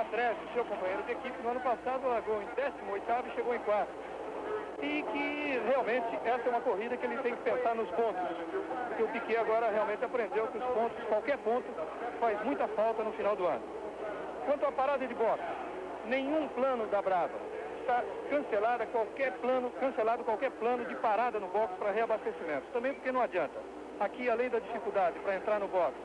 Patrese, seu companheiro de equipe, no ano passado largou em 18º e chegou em 4º. E que realmente essa é uma corrida que ele tem que pensar nos pontos, porque o Piquet agora realmente aprendeu que os pontos, qualquer ponto, faz muita falta no final do ano. Quanto à parada de boxe, nenhum plano da Brava. Está cancelado qualquer plano de parada no boxe para reabastecimento. Também porque não adianta. Aqui, além da dificuldade para entrar no boxe,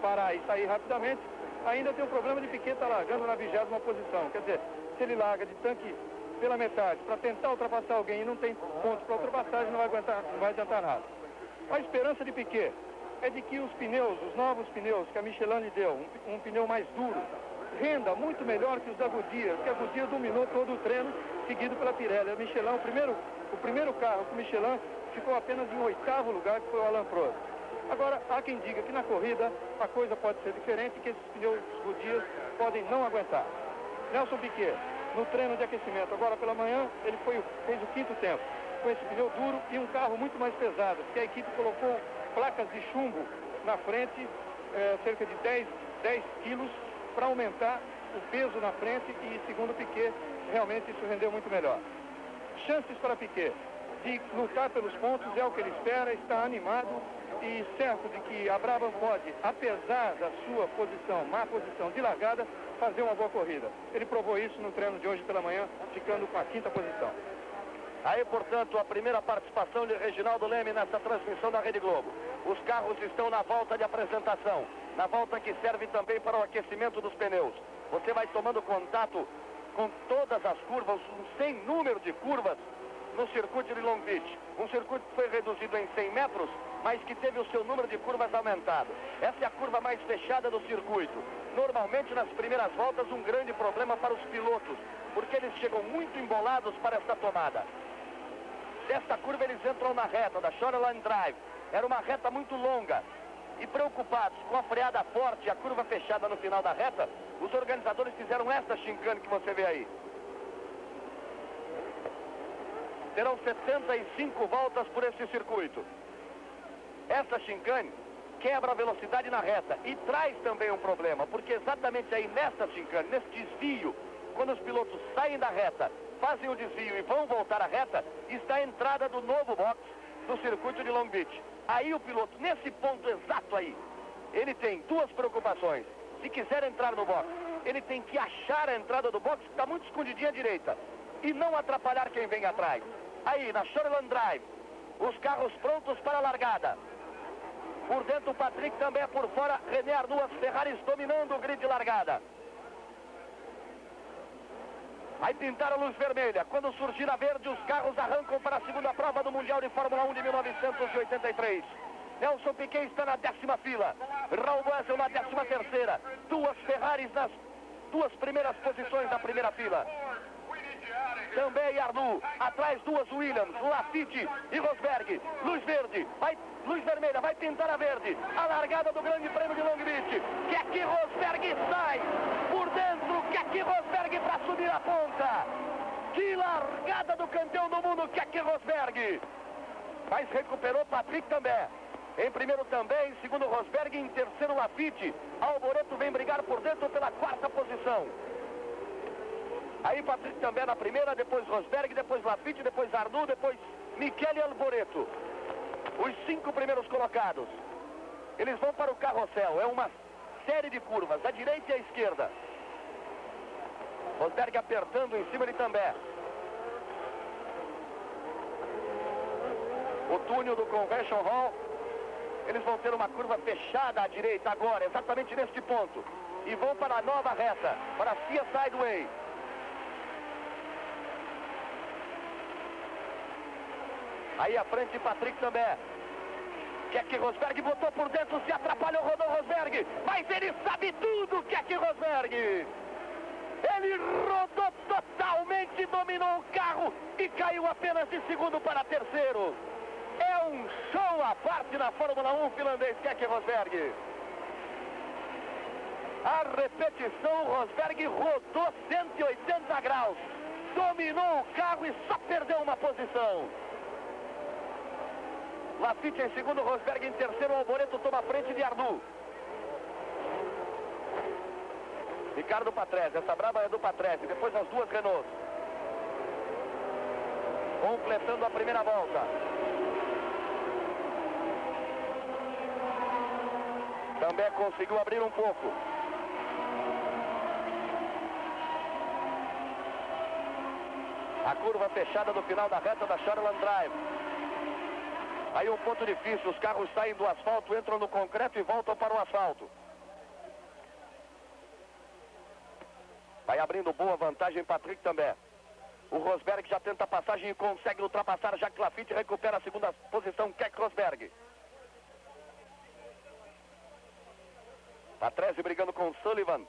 parar e sair rapidamente, ainda tem o problema de Piquet estar largando na 20ª posição. Quer dizer, se ele larga de tanque pela metade para tentar ultrapassar alguém e não tem pontos para ultrapassagem, não vai adiantar nada. A esperança de Piquet é de que os novos pneus que a Michelin lhe deu, um pneu mais duro, renda muito melhor que os da Goodyear, porque a Goodyear dominou todo o treino, seguido pela Pirelli. A Michelin, o primeiro carro com Michelin ficou apenas em 8º lugar, que foi o Alain Prost. Agora, há quem diga que na corrida a coisa pode ser diferente, que esses pneus Goodyear podem não aguentar. Nelson Piquet, no treino de aquecimento, agora pela manhã, ele fez o 5º tempo, com esse pneu duro e um carro muito mais pesado, porque a equipe colocou placas de chumbo na frente, cerca de 10 quilos, para aumentar o peso na frente e, segundo Piquet, realmente isso rendeu muito melhor. Chances para Piquet de lutar pelos pontos é o que ele espera, está animado e certo de que a Brabham pode, apesar da sua má posição de largada, fazer uma boa corrida. Ele provou isso no treino de hoje pela manhã, ficando com a 5ª posição. Aí, portanto, a primeira participação de Reginaldo Leme nessa transmissão da Rede Globo. Os carros estão na volta de apresentação, na volta que serve também para o aquecimento dos pneus. Você vai tomando contato com todas as curvas, um sem número de curvas no circuito de Long Beach. Um circuito que foi reduzido em 100 metros, mas que teve o seu número de curvas aumentado. Essa é a curva mais fechada do circuito. Normalmente, nas primeiras voltas, um grande problema para os pilotos, porque eles chegam muito embolados para esta tomada. Desta curva eles entram na reta da Shoreline Drive. Era uma reta muito longa. E preocupados com a freada forte e a curva fechada no final da reta, os organizadores fizeram esta chicane que você vê aí. Terão 75 voltas por esse circuito. Essa chicane quebra a velocidade na reta e traz também um problema, porque exatamente aí nesta chicane, nesse desvio, quando os pilotos saem da reta, fazem o desvio e vão voltar à reta, está a entrada do novo box do circuito de Long Beach. Aí o piloto, nesse ponto exato aí, ele tem duas preocupações. Se quiser entrar no box, ele tem que achar a entrada do box, que está muito escondidinha à direita, e não atrapalhar quem vem atrás. Aí, na Shoreline Drive, os carros prontos para a largada. Por dentro o Patrick, também é por fora René Arnoux, as Ferraris dominando o grid de largada. Aí pintaram a luz vermelha. Quando surgir a verde, os carros arrancam para a segunda prova do Mundial de Fórmula 1 de 1983. Nelson Piquet está na 10ª fila. Raul Boesel na 13ª. Duas Ferraris nas duas primeiras posições da primeira fila. Também Arnoux. Atrás duas Williams, Lafitte e Rosberg. Luz verde. Luz vermelha. Vai pintar a verde. A largada do Grande Prêmio de Long Beach. Keke Rosberg sai. Por dentro, Keke Rosberg para subir a ponta. Que largada do campeão do mundo, Keke Rosberg. Mas recuperou Patrick também. Em primeiro também, em segundo Rosberg, em terceiro Lafitte. Alboreto vem brigar por dentro pela 4ª posição. Aí Patrick também na primeira, depois Rosberg, depois Lafitte, depois Arnoux, depois Michele Alboreto. Os 5 primeiros colocados. Eles vão para o carrossel. É uma série de curvas, à direita e à esquerda. Rosberg apertando em cima de também. O túnel do Convention Hall. Eles vão ter uma curva fechada à direita agora, exatamente neste ponto. E vão para a nova reta, para a FIA Sideway. Aí à frente Patrick também. Keke Rosberg botou por dentro, se atrapalhou, rodou Rosberg. Mas ele sabe tudo, Keke Rosberg. Ele rodou totalmente, dominou o carro e caiu apenas de segundo para terceiro. É um show à parte na Fórmula 1 finlandês, Keke Rosberg. A repetição, Rosberg rodou 180 graus. Dominou o carro e só perdeu uma posição. Lafitte em segundo, Rosberg em terceiro, Alboreto toma a frente de Arnoux. Ricardo Patrese, essa brava é do Patrese, depois as duas Renault. Completando a primeira volta. Também conseguiu abrir um pouco. A curva fechada do final da reta da Shortland Drive. Aí um ponto difícil, os carros saem do asfalto, entram no concreto e voltam para o asfalto. Vai abrindo boa vantagem Patrick também. O Rosberg já tenta a passagem e consegue ultrapassar Jacques Laffite, recupera a segunda posição Keck Rosberg. Patrese brigando com Sullivan.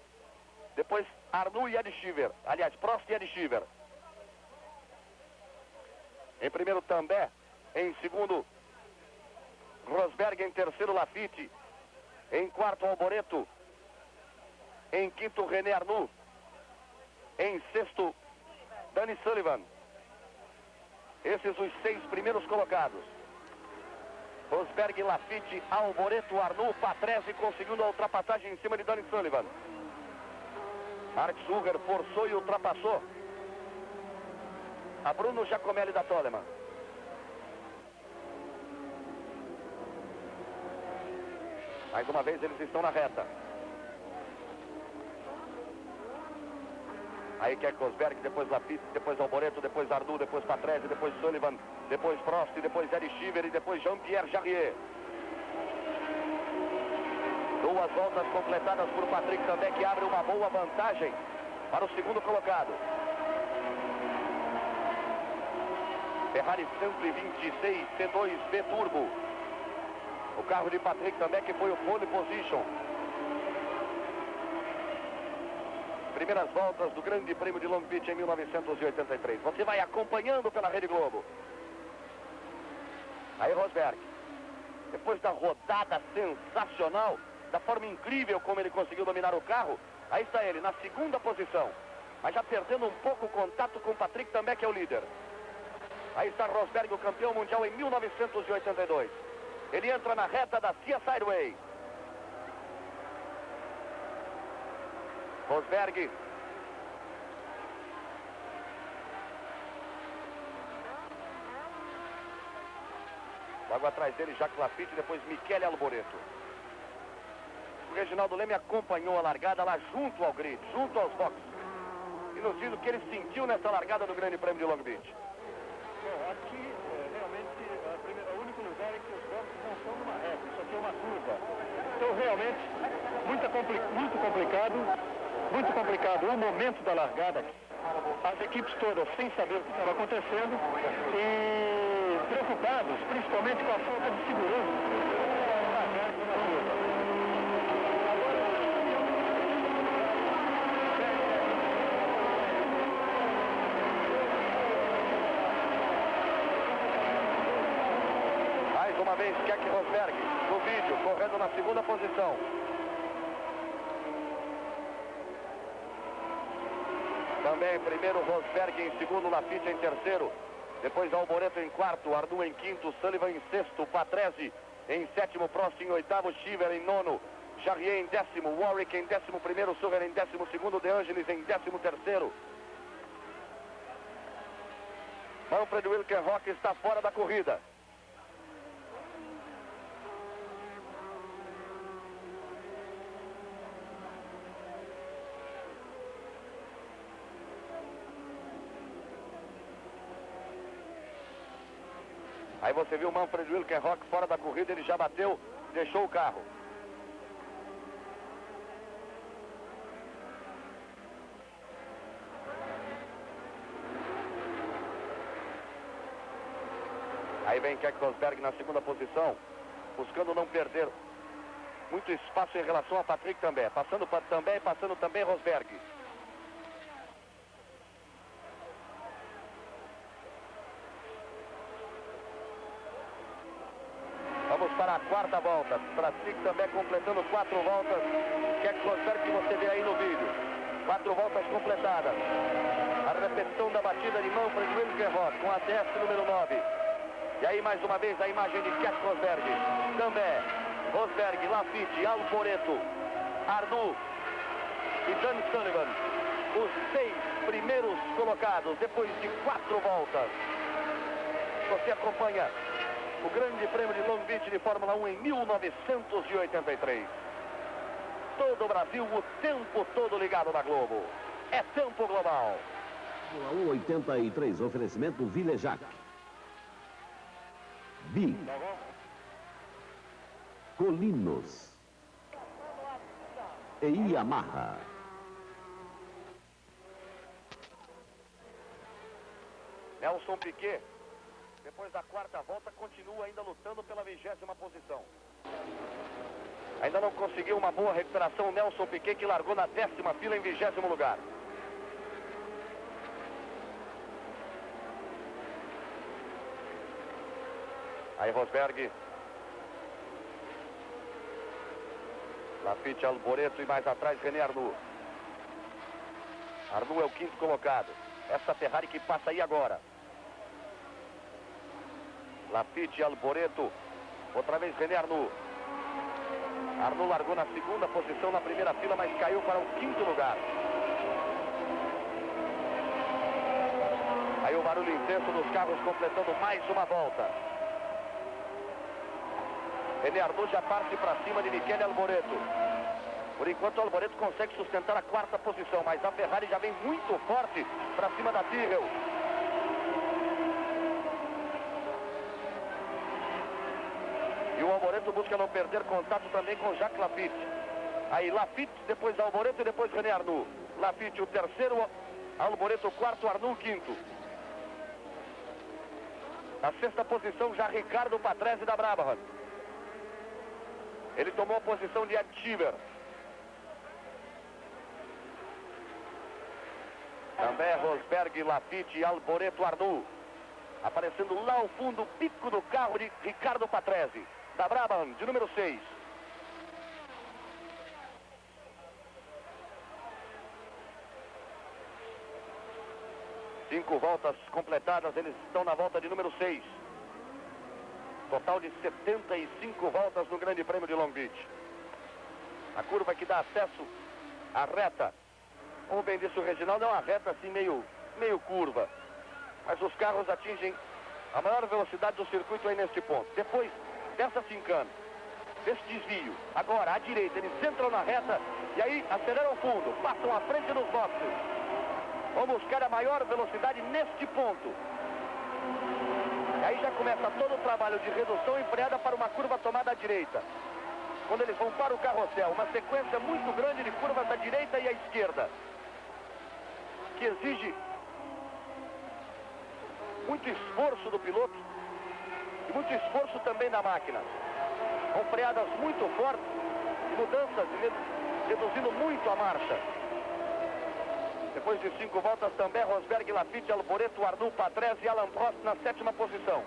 Depois Arnoux e Ed Sheever. Aliás, Prost e Ed Sheever. Em primeiro També. Em segundo Rosberg. Em terceiro Laffite. Em quarto Alboreto. Em quinto René Arnoux. Em sexto Danny Sullivan. Esses os 6 primeiros colocados. Rosberg, Laffite, Alboreto, Arnoux, Patrese conseguindo a ultrapassagem em cima de Danny Sullivan. Mark Suger forçou e ultrapassou a Bruno Giacomelli da Toleman. Mais uma vez eles estão na reta. Aí Keck Rosberg, depois Laffite, depois Alboreto, depois Arnoux, depois Patrese, depois Sullivan, depois Prost, depois Ed Sheever e depois Jean-Pierre Jarier. 2 voltas completadas por Patrick Também, que abre uma boa vantagem para o segundo colocado. Ferrari 126 C2 B-Turbo. O carro de Patrick Também, que foi o pole position. Primeiras voltas do Grande Prêmio de Long Beach em 1983. Você vai acompanhando pela Rede Globo. Aí Rosberg, depois da rodada sensacional, da forma incrível como ele conseguiu dominar o carro, aí está ele na segunda posição, mas já perdendo um pouco o contato com o Patrick Também, que é o líder. Aí está Rosberg, o campeão mundial em 1982. Ele entra na reta da Cia Sideway. Rosberg. Logo atrás dele, Jacques Laffite, depois Michele Alboreto. O Reginaldo Leme acompanhou a largada lá junto ao grid, junto aos boxes. E nos diz o que ele sentiu nessa largada do Grande Prêmio de Long Beach. Bom, aqui realmente o único lugar em que os boxes não são numa reta, isso aqui é uma curva. Então realmente muito complicado o momento da largada. As equipes todas sem saber o que estava acontecendo e preocupados, principalmente com a falta de segurança na curva. Mais uma vez, Keck Rosberg, no vídeo, correndo na segunda posição. Também primeiro Rosberg, em segundo Laffite, em terceiro. Depois Alboreto em quarto, Arnoux em quinto, Sullivan em sexto, Patrese em sétimo, Prost em oitavo, Sheever em nono, Jarier em décimo, Warwick em 11º, Suger em 12º, De Angelis em 13º. Manfred Wilkenrock está fora da corrida. Aí você viu o Manfred Wilkenrock fora da corrida, ele já bateu, deixou o carro. Aí vem Keck Rosberg na segunda posição, buscando não perder muito espaço em relação a Patrick Também. Passando também Rosberg. Vamos para a quarta volta. Patrick Também completando 4 voltas. Keck Rosberg, que você vê aí no vídeo. 4 voltas completadas. A repetição da batida de Manfred Wilkenrock com a ATS número 9. E aí mais uma vez a imagem de Keck Rosberg. Também Rosberg, Laffite, Alboreto, Arnoux, e Dan Sullivan, os 6 primeiros colocados, depois de 4 voltas. Você acompanha o Grande Prêmio de Long Beach de Fórmula 1 em 1983. Todo o Brasil, o tempo todo ligado na Globo. É tempo global. Fórmula 1 83, oferecimento Villejac. Bi. Colinos. E Yamaha. Nelson Piquet, depois da 4ª volta, continua ainda lutando pela 20ª posição. Ainda não conseguiu uma boa recuperação o Nelson Piquet, que largou na 10ª fila em 20º lugar. Aí Rosberg, Laffite, Alboreto e mais atrás René Arnoux. Arnoux é o 5º colocado. Essa Ferrari que passa aí agora. Laffite, Alboreto, outra vez René Arnoux. Arnoux largou na 2ª posição na primeira fila, mas caiu para o 5º lugar. Aí o barulho intenso dos carros completando mais uma volta. René Arnoux já parte para cima de Michele Alboreto. Por enquanto o Alboreto consegue sustentar a 4ª posição, mas a Ferrari já vem muito forte para cima da Tyrrell. E o Alboreto busca não perder contato também com Jacques Laffite. Aí Laffite, depois Alboreto e depois René Arnoux. Laffite o 3º, Alboreto o 4º, Arnoux o 5º. Na 6ª posição já Ricardo Patrese da Brabham. Ele tomou a posição de Ed Schieber. Também Rosberg, Laffite e Alboreto, Arnoux. Aparecendo lá ao fundo o pico do carro de Ricardo Patrese, da Brabham, de número 6. Cinco voltas completadas, eles estão na volta de número 6. Total de 75 voltas no Grande Prêmio de Long Beach. A curva que dá acesso à reta. Como bem disse o Reginaldo, é uma reta assim meio curva. Mas os carros atingem a maior velocidade do circuito aí neste ponto. Depois dessa cincana, desse desvio, agora à direita, eles entram na reta e aí aceleram o fundo, passam à frente dos boxes. Vão buscar a maior velocidade neste ponto. E aí já começa todo o trabalho de redução e freada para uma curva tomada à direita. Quando eles vão para o carrossel, uma sequência muito grande de curvas à direita e à esquerda, que exige muito esforço do piloto e muito esforço também da máquina. Com freadas muito fortes e mudanças, reduzindo muito a marcha. Depois de 5 voltas também, Rosberg, Laffite, Alboreto, Arnoux, Patrese e Alain Prost na 7ª posição.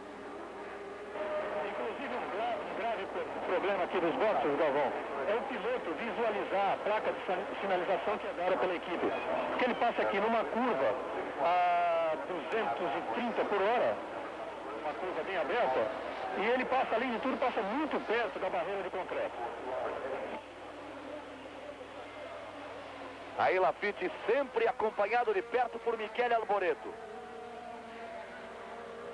Inclusive um grave problema aqui dos boxes, Galvão, é o piloto visualizar a placa de sinalização que é dada pela equipe. Porque ele passa aqui numa curva a 230 por hora, uma curva bem aberta, e ele passa, além de tudo, passa muito perto da barreira de concreto. Aí Laffite sempre acompanhado de perto por Michele Alboreto.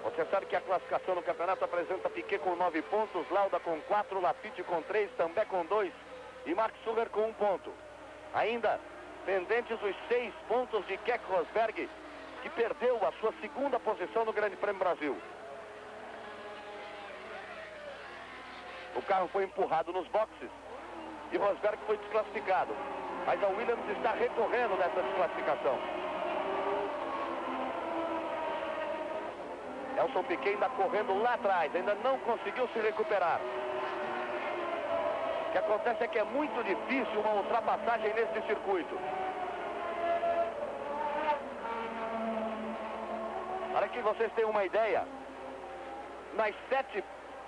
Você sabe que a classificação no campeonato apresenta Piquet com 9 pontos, Lauda com 4, Laffite com 3, Também com 2 e Mark Sugar com 1 ponto. Ainda pendentes os 6 pontos de Keck Rosberg, que perdeu a sua 2ª posição no Grande Prêmio Brasil. O carro foi empurrado nos boxes e Rosberg foi desclassificado. Mas a Williams está recorrendo dessa desclassificação. Nelson Piquet ainda correndo lá atrás, ainda não conseguiu se recuperar. O que acontece é que é muito difícil uma ultrapassagem nesse circuito. Para que vocês tenham uma ideia, nas 7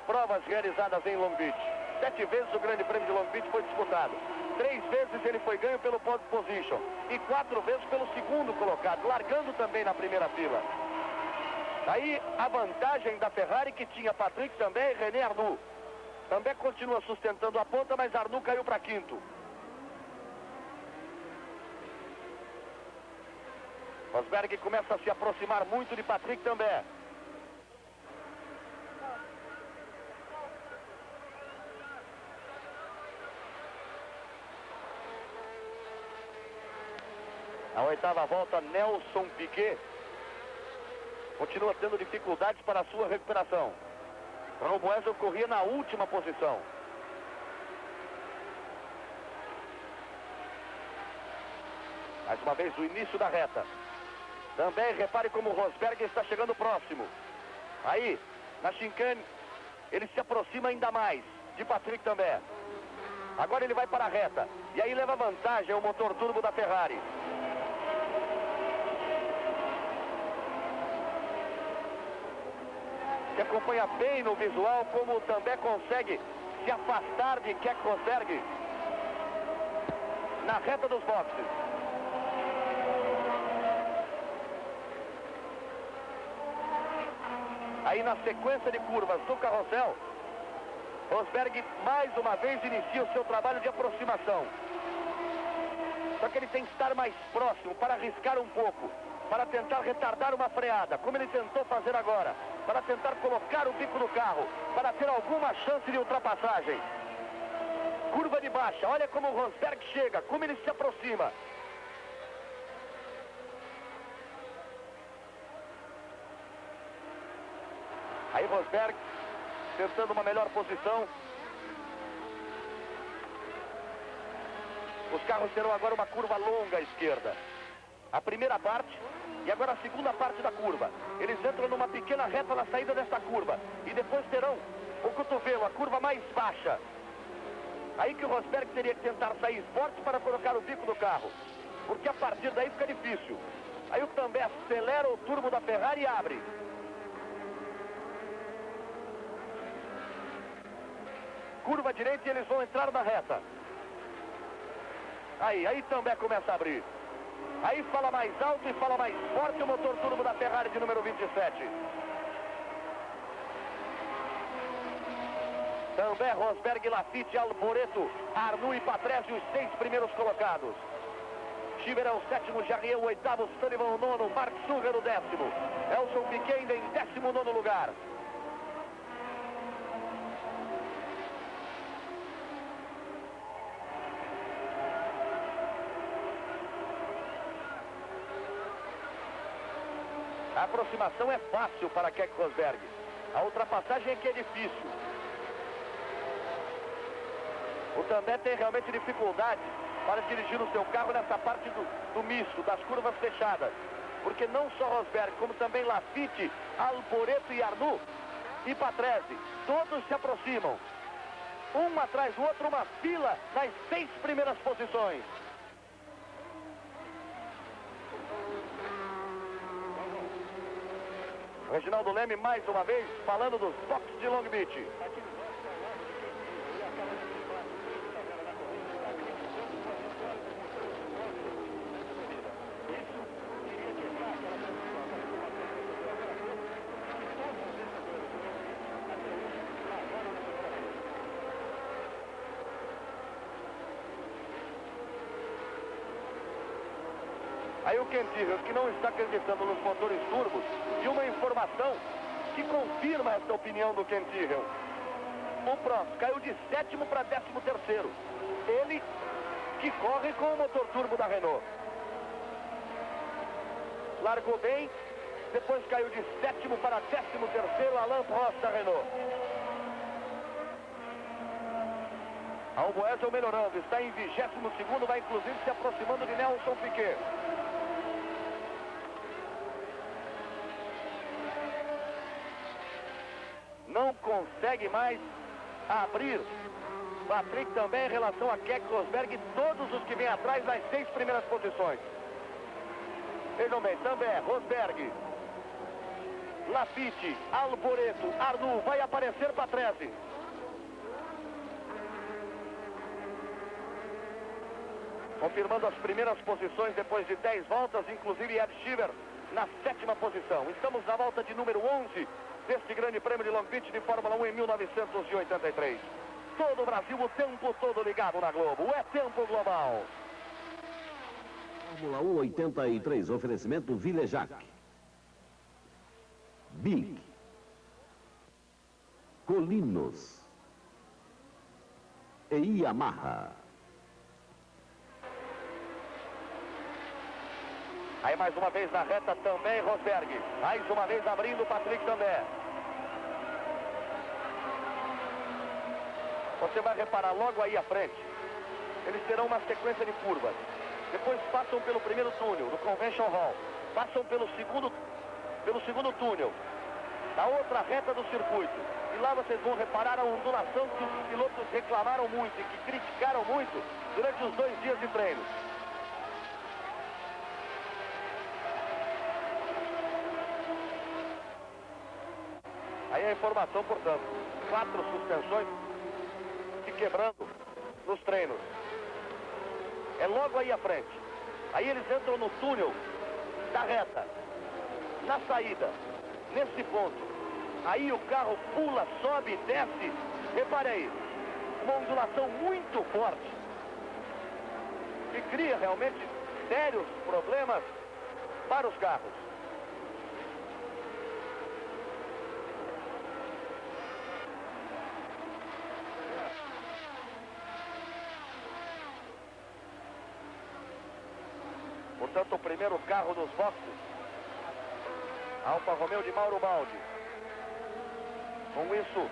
provas realizadas em Long Beach, 7 vezes o Grande Prêmio de Long Beach foi disputado. 3 vezes ele foi ganho pelo pole position e 4 vezes pelo 2º colocado, largando também na primeira fila. Aí a vantagem da Ferrari, que tinha Patrick também e René Arnoux. Também continua sustentando a ponta, mas Arnoux caiu para 5º. Rosberg começa a se aproximar muito de Patrick também. Na oitava volta, Nelson Piquet continua tendo dificuldades para a sua recuperação. Ron Boesel corria na última posição. Mais uma vez o início da reta. Também repare como o Rosberg está chegando próximo. Aí, na chicane, ele se aproxima ainda mais de Patrick também. Agora ele vai para a reta. E aí leva vantagem o motor turbo da Ferrari. Que acompanha bem no visual como também consegue se afastar de Keck Rosberg na reta dos boxes. Aí na sequência de curvas do carrossel, Rosberg mais uma vez inicia o seu trabalho de aproximação. Só que ele tem que estar mais próximo para arriscar um pouco, para tentar retardar uma freada, como ele tentou fazer agora, para tentar colocar o bico no carro, para ter alguma chance de ultrapassagem. Curva de baixa, olha como o Rosberg chega, como ele se aproxima. Aí Rosberg tentando uma melhor posição. Os carros terão agora uma curva longa à esquerda. A primeira parte e agora a segunda parte da curva. Eles entram numa pequena reta na saída desta curva. E depois terão o cotovelo, a curva mais baixa. Aí que o Rosberg teria que tentar sair forte para colocar o bico do carro. Porque a partir daí fica difícil. Aí o também acelera o turbo da Ferrari e abre. Curva direita e eles vão entrar na reta. Aí também começa a abrir. Aí fala mais alto e fala mais forte o motor turbo da Ferrari de número 27. Também Rosberg, Laffite, Alboreto, Arnoux e Patrese, os 6 primeiros colocados. Schieber é o 7º, Jarier o 8º, Sullivan o 9º, Mark Suger o 10º. Nelson Piquet ainda em 19º lugar. A aproximação é fácil para Keck Rosberg. A ultrapassagem é que é difícil. O Tandé tem realmente dificuldade para dirigir o seu carro nessa parte do misto, das curvas fechadas. Porque não só Rosberg, como também Laffite, Alboreto e Arnoux e Patrese, todos se aproximam. Um atrás do outro, uma fila nas 6 primeiras posições. Reginaldo Leme, mais uma vez, falando dos boxes de Long Beach. Aí o Ken Tyrrell, que não está acreditando nos motores turbos, e uma informação que confirma esta opinião do Ken Tyrrell. O Prost caiu de 7º para 13º. Ele que corre com o motor turbo da Renault. Largou bem, depois caiu de 7º para 13º, Alain Prost da Renault. Alboesel melhorando, está em 22º, vai inclusive se aproximando de Nelson Piquet. Não consegue mais abrir Patrick também em relação a Keck Rosberg e todos os que vêm atrás nas 6 primeiras posições. Vejam bem, também Rosberg, Laffite, Alboreto, Arnoux, vai aparecer Patrese. Confirmando as primeiras posições depois de 10 voltas, inclusive Ed Schieber na 7ª posição. Estamos na volta de número 11 deste grande prêmio de Long Beach de Fórmula 1 em 1983. Todo o Brasil o tempo todo ligado na Globo. É tempo global. Fórmula 1 83, oferecimento Vilejac, Bic, Colinos e Yamaha. Aí mais uma vez na reta também Rosberg. Mais uma vez abrindo o Patrick também. Você vai reparar logo aí à frente. Eles terão uma sequência de curvas. Depois passam pelo primeiro túnel, do Convention Hall. Passam pelo segundo túnel, da outra reta do circuito. E lá vocês vão reparar a ondulação que os pilotos reclamaram muito e que criticaram muito durante os 2 dias de treino. Aí a informação, portanto, 4 suspensões se quebrando nos treinos. É logo aí à frente. Aí eles entram no túnel da reta, na saída, nesse ponto. Aí o carro pula, sobe, desce. Repare aí, uma ondulação muito forte, que cria realmente sérios problemas para os carros. Portanto, o primeiro carro dos boxes, Alfa Romeo de Mauro Baldi. Com isso,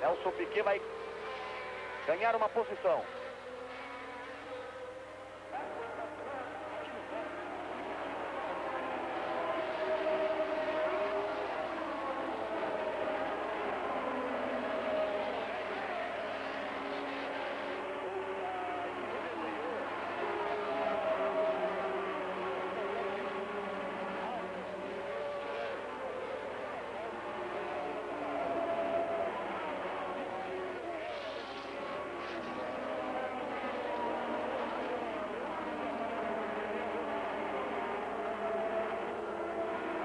Nelson Piquet vai ganhar uma posição.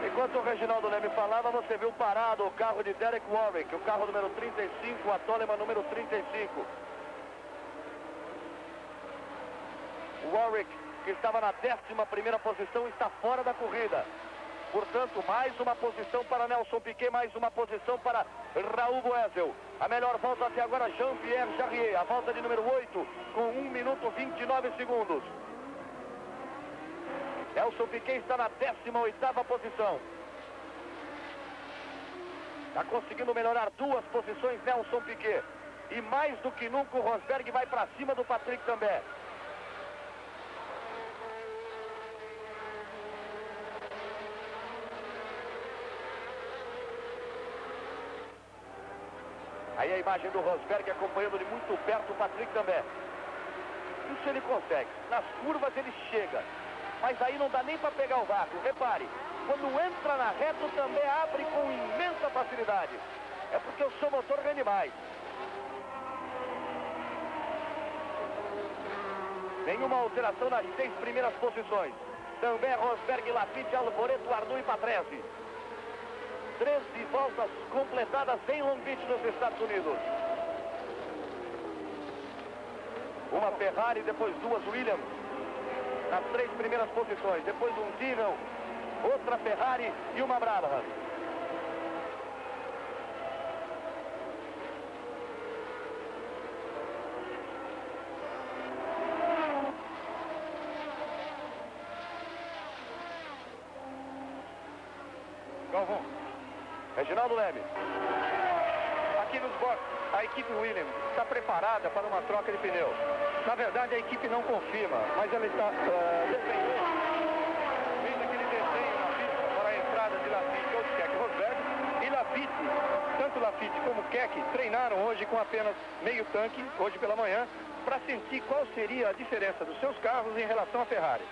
Enquanto o Reginaldo Leme falava, você viu parado o carro de Derek Warwick, o carro número 35, a Toleman número 35. O Warwick, que estava na 11ª posição, está fora da corrida. Portanto, mais uma posição para Nelson Piquet, mais uma posição para Raul Boesel. A melhor volta até agora, Jean-Pierre Jarier, a volta de número 8, com 1 minuto 29 segundos. Nelson Piquet está na 18ª posição. Está conseguindo melhorar 2 posições Nelson Piquet. E mais do que nunca o Rosberg vai para cima do Patrick também. Aí a imagem do Rosberg acompanhando de muito perto o Patrick também. Isso ele consegue. Nas curvas ele chega. Mas aí não dá nem para pegar o vácuo. Repare, quando entra na reta também abre com imensa facilidade. É porque o seu motor rende mais. Nenhuma alteração nas 6 primeiras posições. Também Rosberg, Lafitte, Alboreto, Arnoux e Patrese. 13 voltas completadas em Long Beach, nos Estados Unidos. Uma Ferrari, depois 2 Williams. Nas 3 primeiras posições, depois um Tyrrell, outra Ferrari e uma Brabham. Galvão. Reginaldo Leme. Aqui nos boxes, a equipe Williams está preparada para uma troca de pneu. Na verdade, a equipe não confirma, mas ela está fez aquele desenho na pista para a entrada de Lafitte ou de Keck Rosberg. E Lafitte, tanto Lafitte como Keck, treinaram hoje com apenas meio tanque, hoje pela manhã, para sentir qual seria a diferença dos seus carros em relação à Ferrari.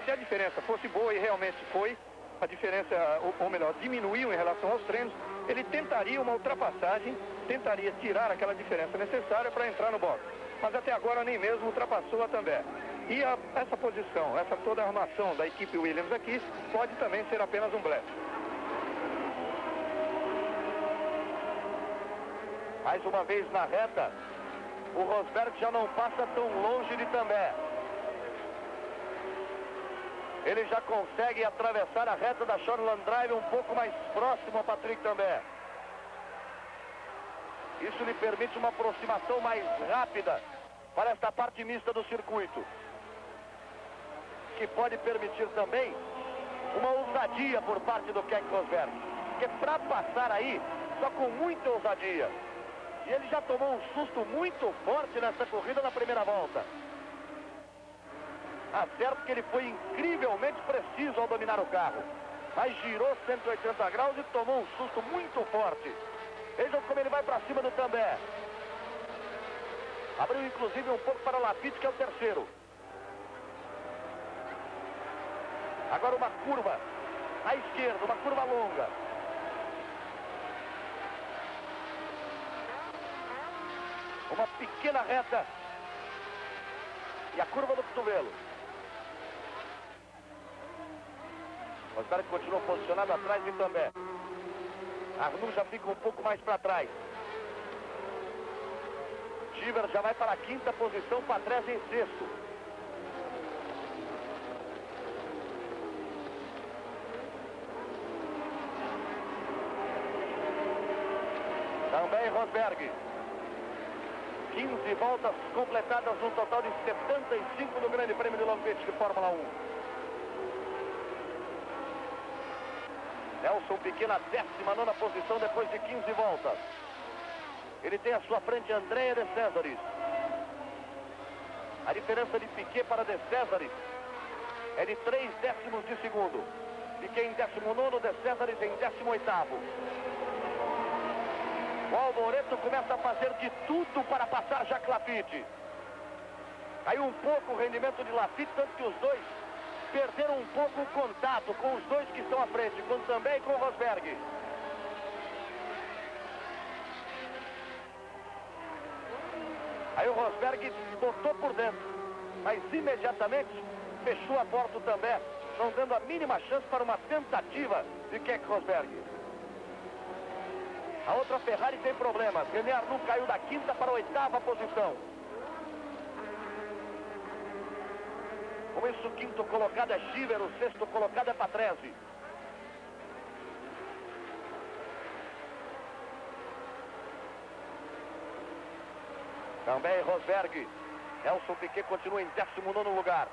Se a diferença fosse boa, e realmente foi, a diferença, ou melhor, diminuiu em relação aos treinos, ele tentaria uma ultrapassagem, tentaria tirar aquela diferença necessária para entrar no box. Mas até agora nem mesmo ultrapassou a também. E essa posição, toda a armação da equipe Williams aqui, pode também ser apenas um blefe. Mais uma vez na reta, o Rosberg já não passa tão longe de também. Ele já consegue atravessar a reta da Shoreland Drive um pouco mais próximo a Patrick Tambay. Isso lhe permite uma aproximação mais rápida para esta parte mista do circuito, que pode permitir também uma ousadia por parte do Keck Rosberg, porque para passar aí, só com muita ousadia. E ele já tomou um susto muito forte nessa corrida na primeira volta. Acerto que ele foi incrivelmente preciso ao dominar o carro, mas girou 180 graus e tomou um susto muito forte. Vejam como ele vai para cima do Tambay. Abriu inclusive um pouco para o Laffite, que é o terceiro. Agora uma curva à esquerda, uma curva longa. Uma pequena reta. E a curva do cotovelo. Rosberg continua posicionado atrás de Tambay. Arnoux já fica um pouco mais para trás. Giver já vai para a quinta posição, Patrese em sexto. Também Rosberg. 15 voltas completadas, num total de 75 no Grande Prêmio de Long Beach de Fórmula 1. Nelson Piquet na 19ª posição depois de 15 voltas. Ele tem à sua frente Andrea De Cesaris. A diferença de Piquet para De Cesaris é de 3 décimos de segundo. Piquet em 19º, De Cesaris em 18º. O Alboreto começa a fazer de tudo para passar Jacques Laffite. Caiu um pouco o rendimento de Laffite, tanto que os dois perderam um pouco o contato com os dois que estão à frente, com Tambay e com Rosberg. Aí o Rosberg botou por dentro, mas imediatamente fechou a porta também, não dando a mínima chance para uma tentativa de Keck Rosberg. A outra Ferrari tem problemas. René Arnoux caiu da 5ª para a 8ª posição. Com isso, o 5º colocado é Giver, o 6º colocado é Patrese. Também Rosberg. Nelson Piquet continua em 19º lugar.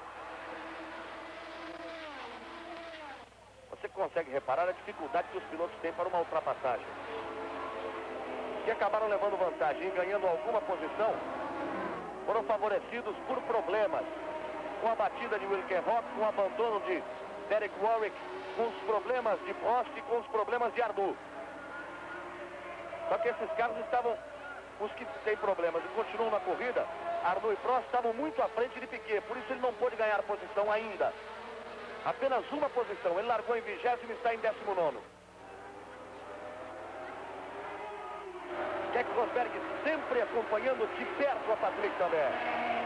Você consegue reparar a dificuldade que os pilotos têm para uma ultrapassagem. Que acabaram levando vantagem e ganhando alguma posição, foram favorecidos por problemas. Com a batida de Hülkenberg, com o abandono de Derek Warwick, com os problemas de Prost e com os problemas de Arnoux. Só que esses carros estavam, os que têm problemas e continuam na corrida, Arnoux e Prost estavam muito à frente de Piquet, por isso ele não pôde ganhar posição ainda. Apenas uma posição, ele largou em 20º e está em 19º. Keck Rosberg sempre acompanhando de perto a Patrick Tambay.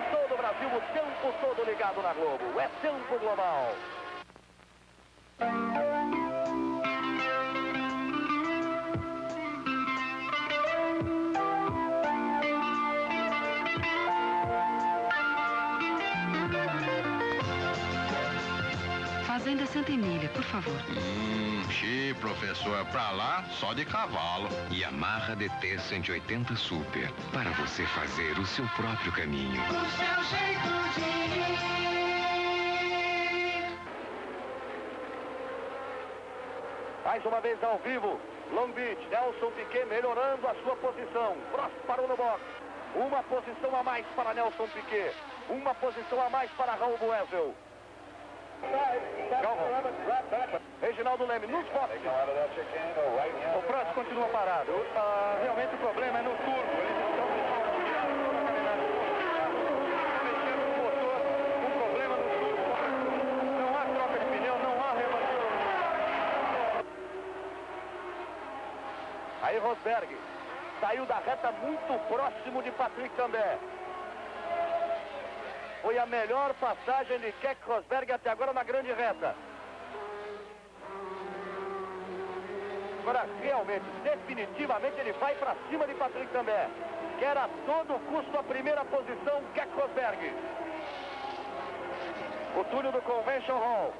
Todo o Brasil o tempo todo ligado na Globo. É tempo global. Fazenda Santa Emília, por favor. Professor, pra lá, só de cavalo. Yamaha DT 180 Super, para você fazer o seu próprio caminho. O seu jeito de ir. Mais uma vez ao vivo, Long Beach, Nelson Piquet melhorando a sua posição. Prost parou no box. Uma posição a mais para Nelson Piquet. Uma posição a mais para Raul Boesel. Reginaldo Leme nos boxes. O Prost continua parado. Realmente o problema é no turbo. Eles estão mexendo no motor, um problema no turbo. Não há troca de pneu, não há rebaixamento. Aí Rosberg saiu da reta muito próximo de Patrick Tambay. Foi a melhor passagem de Keck Rosberg até agora na grande reta. Agora, realmente, definitivamente, ele vai para cima de Patrick Tambay. Quer a todo custo a primeira posição, Keck Rosberg. O Túlio do Convention Hall.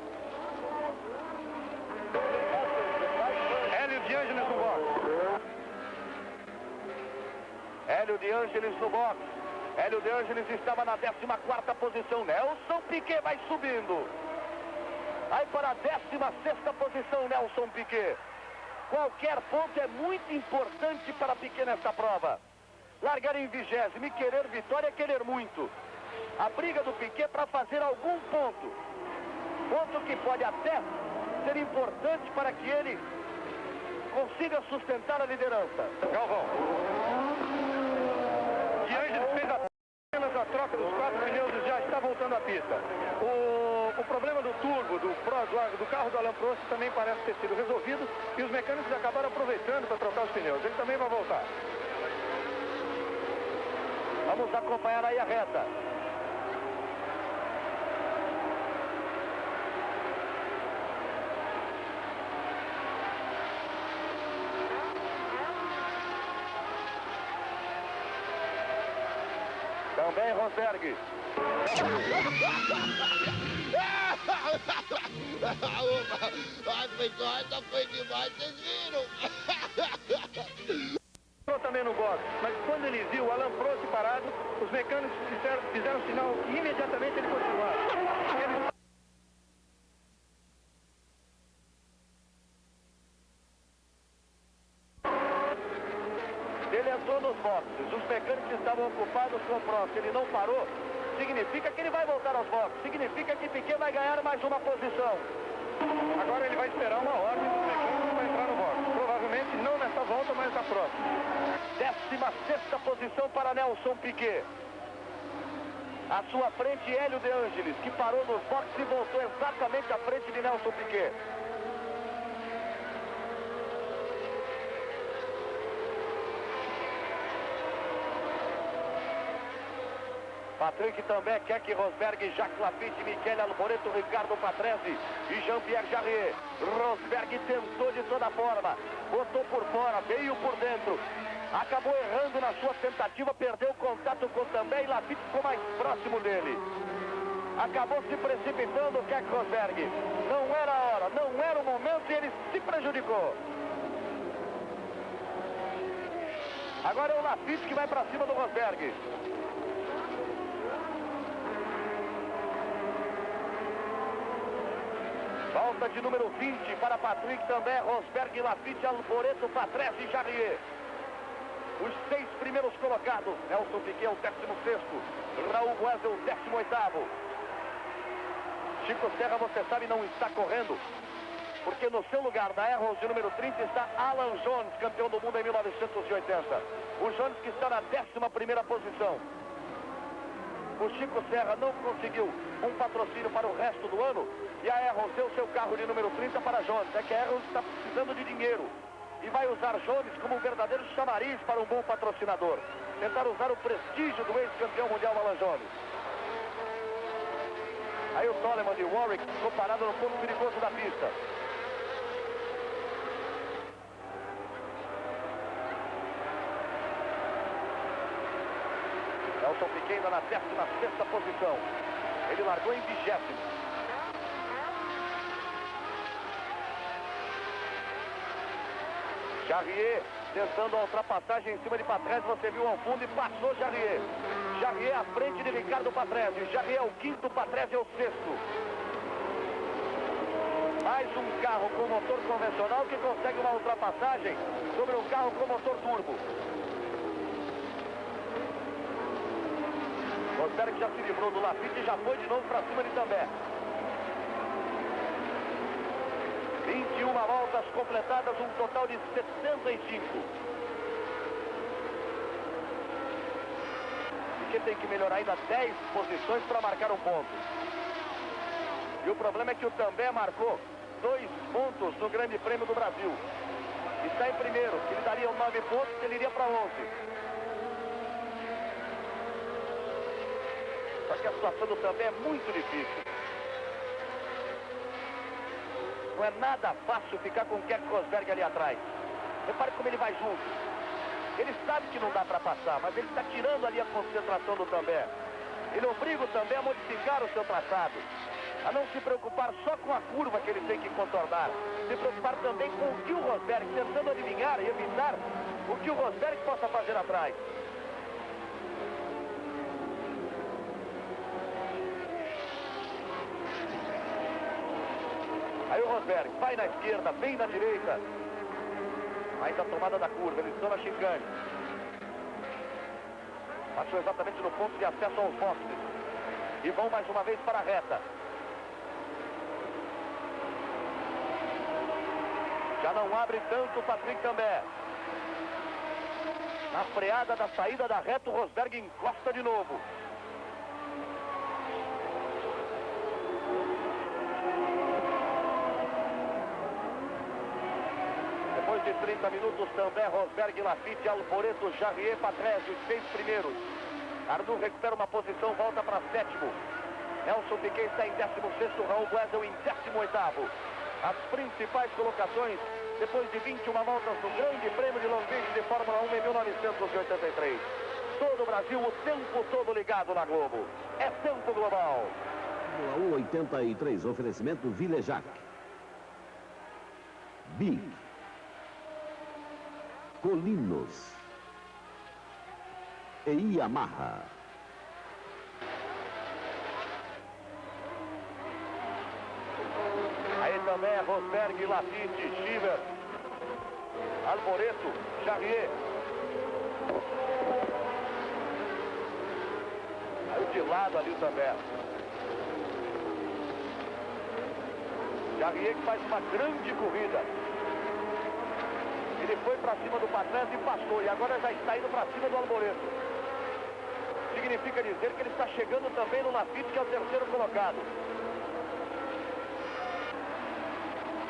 Hélio de Ângeles no box. Hélio de Ângeles no box. Hélio de Ângeles estava na 14ª posição. Nelson Piquet vai subindo. Aí para a 16ª posição, Nelson Piquet. Qualquer ponto é muito importante para Piquet nesta prova. Largar em 20º e querer vitória é querer muito. A briga do Piquet para fazer algum ponto. Ponto que pode até ser importante para que ele consiga sustentar a liderança. Galvão. De Ângeles fez apenas a troca dos 4 pneus e já está voltando à pista. O problema do turbo, do carro do Alain Prost também parece ter sido resolvido e os mecânicos acabaram aproveitando para trocar os pneus. Ele também vai voltar. Vamos acompanhar aí a reta. Também Rosberg. Foi demais, vocês viram? Também no box, mas quando ele viu o Alain Prost parado, os mecânicos fizeram sinal e imediatamente ele continuava. Ele entrou nos boxes, os mecânicos estavam ocupados com o Prost, ele não parou, significa que ele vai voltar aos boxes, significa que Piquet vai ganhar mais uma posição. Agora ele vai esperar uma ordem dos mecânicos para entrar no box, provavelmente não nessa volta, mas na próxima. 16ª posição para Nelson Piquet. À sua frente, Hélio de Ângeles, que parou nos boxes e voltou exatamente à frente de Nelson Piquet. Patrick também, Keck Rosberg, Jacques Lafitte, Michele Alboreto, Ricardo Patrese e Jean-Pierre Jarier. Rosberg tentou de toda forma, botou por fora, veio por dentro. Acabou errando na sua tentativa, perdeu contato com também e Lafitte ficou mais próximo dele. Acabou se precipitando o Keck Rosberg. Não era a hora, não era o momento e ele se prejudicou. Agora é o Lafitte que vai para cima do Rosberg. Volta de número 20 para Patrick também, Rosberg, Lafitte, Alboreto, Patrese e Jarier. Os 6 primeiros colocados, Nelson Piquet, o 16º, Raul Boesel, o 18º. Chico Serra, você sabe, não está correndo, porque no seu lugar, na Arrows de número 30, está Alan Jones, campeão do mundo em 1980. O Jones que está na 11ª posição. O Chico Serra não conseguiu um patrocínio para o resto do ano e a Arrows deu seu carro de número 30 para Jones. É que a Arrows está precisando de dinheiro e vai usar Jones como um verdadeiro chamariz para um bom patrocinador. Tentar usar o prestígio do ex-campeão mundial Alan Jones. Aí o Toleman de Warwick ficou parado no ponto perigoso da pista. Nelson Piquet ainda na 16ª posição. Ele largou em 20º. Jarier tentando a ultrapassagem em cima de Patrese, você viu ao fundo e passou Jarier. Jarier à frente de Ricardo Patrese. Jarier é o 5º, Patrese é o 6º. Mais um carro com motor convencional que consegue uma ultrapassagem sobre um carro com motor turbo. Rosberg já se livrou do Lafitte e já foi de novo para cima de Também. 21 voltas completadas, um total de 75. Porque tem que melhorar ainda 10 posições para marcar um ponto. E o problema é que o Também marcou 2 pontos no Grande Prêmio do Brasil. Está em primeiro, se ele daria 9 pontos, ele iria para 11. Só que a situação do Também é muito difícil. Não é nada fácil ficar com o Keck Rosberg ali atrás. Repare como ele vai junto. Ele sabe que não dá para passar, mas ele está tirando ali a concentração do Também. Ele obriga o Também a modificar o seu traçado. a não se preocupar só com a curva que ele tem que contornar, se preocupar também com o que o Rosberg, tentando adivinhar e evitar o que o Rosberg possa fazer atrás. Aí o Rosberg vai na esquerda, vem na direita. Ainda a tomada da curva, eles estão na chicane. Passou exatamente no ponto de acesso aos boxes. E vão mais uma vez para a reta. Já não abre tanto o Patrick Tambay. Na freada da saída da reta, o Rosberg encosta de novo. Depois de 30 minutos, Tambay, Rosberg, Laffite, Alboreto, Jarier, Patrese, os 6 primeiros. Arnoux recupera uma posição, volta para sétimo. Nelson Piquet está em 16º, Raul Boesel em 18º. As principais colocações depois de 21 voltas do Grande Prêmio de Long Beach de Fórmula 1 em 1983. Todo o Brasil o tempo todo ligado na Globo. É tempo global. Fórmula 1 83, oferecimento Villejac. Bic. Colinos. E Yamaha. Aí também é Rosberg, Laffite, Chiver, Alboreto, Jarier. Aí de lado ali também. Jarier que faz uma grande corrida. Ele foi para cima do Patrese e passou. E agora já está indo para cima do Alboreto. Significa dizer que ele está chegando também no Laffite, que é o terceiro colocado.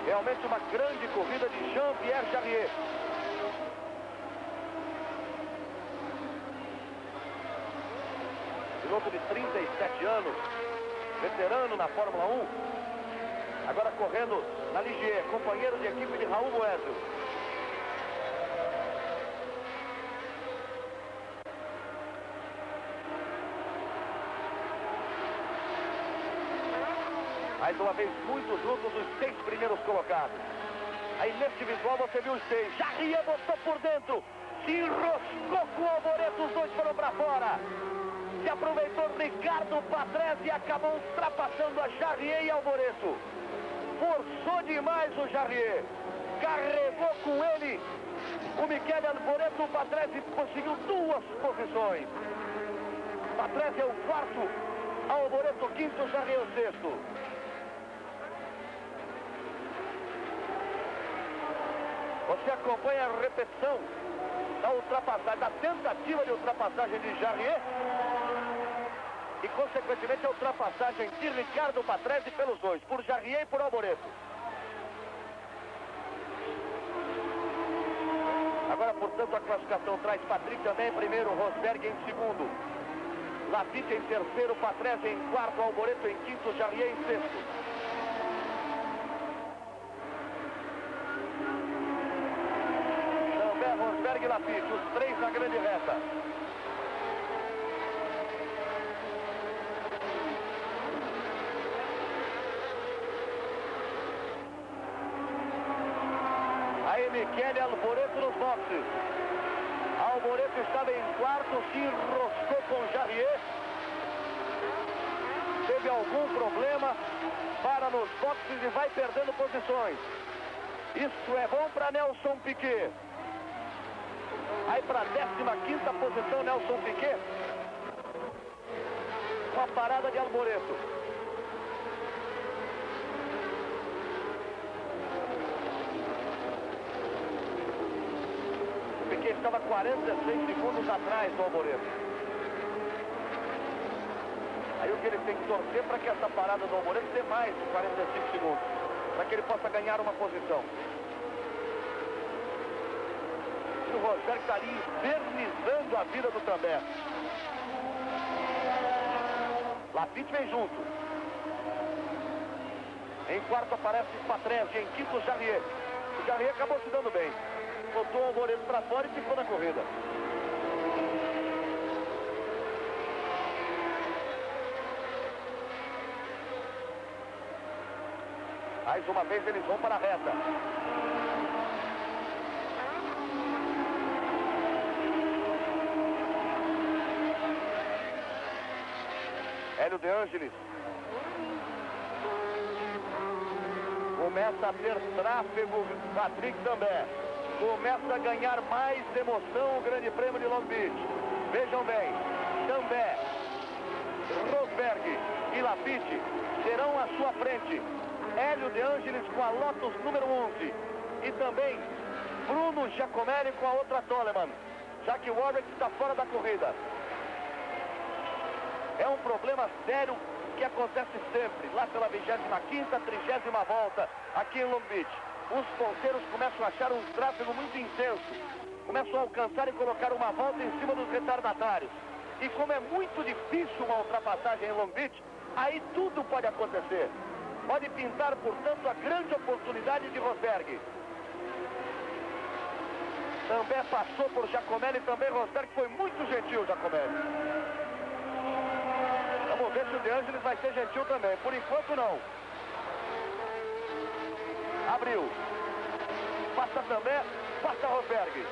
Realmente uma grande corrida de Jean-Pierre Jarier. Piloto de 37 anos, veterano na Fórmula 1. Agora correndo na Ligier, companheiro de equipe de Raul Boesel. Mais uma vez, muito juntos os 6 primeiros colocados. Aí neste visual você viu os 6. Jarier botou por dentro. Se enroscou com o Alboreto, os dois foram para fora. Se aproveitou Ricardo Patrese e acabou ultrapassando a Jarier e Alboreto. Forçou demais o Jarier. Carregou com ele o Michele Alboreto. O Patrese conseguiu 2 posições. Patrese é o 4º, Alboreto o 5º, Jarier o 6º. Você acompanha a repetição da ultrapassagem, da tentativa de ultrapassagem de Jarier e, consequentemente, a ultrapassagem de Ricardo Patrese pelos dois, por Jarier e por Alboreto. Agora, portanto, a classificação traz Patrick também em primeiro, Rosberg em segundo, Laffite em terceiro, Patrese em quarto, Alboreto em quinto, Jarier em sexto. Rosberg e Laffite, os 3 na grande reta. Aí Michele Alboreto nos boxes. Alboreto estava em quarto, se enroscou com Jarier. Teve algum problema, para nos boxes e vai perdendo posições. Isso é bom para Nelson Piquet. Aí para a 15ª posição, Nelson Piquet. Com a parada de Alboreto. O Piquet estava 46 segundos atrás do Alboreto. Aí o que ele tem que torcer para que essa parada do Alboreto dê mais de 45 segundos. Para que ele possa ganhar uma posição. O Rosberg está ali infernizando a vida do Tambay. Laffite vem junto. Em quarto aparece Patrese, em quinto Jarier. O Jarier acabou se dando bem. Botou o Alboreto para fora e ficou na corrida. Mais uma vez eles vão para a reta. Hélio De Angelis começa a ter tráfego. Patrick também começa a ganhar mais emoção o Grande Prêmio de Long Beach. Vejam bem, também Rosberg e Laffite terão à sua frente Hélio De Angelis com a Lotus número 11 e também Bruno Giacomelli com a outra Toleman, já que o Warwick está fora da corrida. É um problema sério que acontece sempre, lá pela 25ª, 30ª volta, aqui em Long Beach. Os ponteiros começam a achar um tráfego muito intenso, começam a alcançar e colocar uma volta em cima dos retardatários. E como é muito difícil uma ultrapassagem em Long Beach, aí tudo pode acontecer. Pode pintar, portanto, a grande oportunidade de Rosberg. Também passou por Giacomelli, também Rosberg foi muito gentil, Giacomelli. Vamos ver se o De Angelis vai ser gentil também. Por enquanto, não. Abriu. Passa também, passa Rosberg.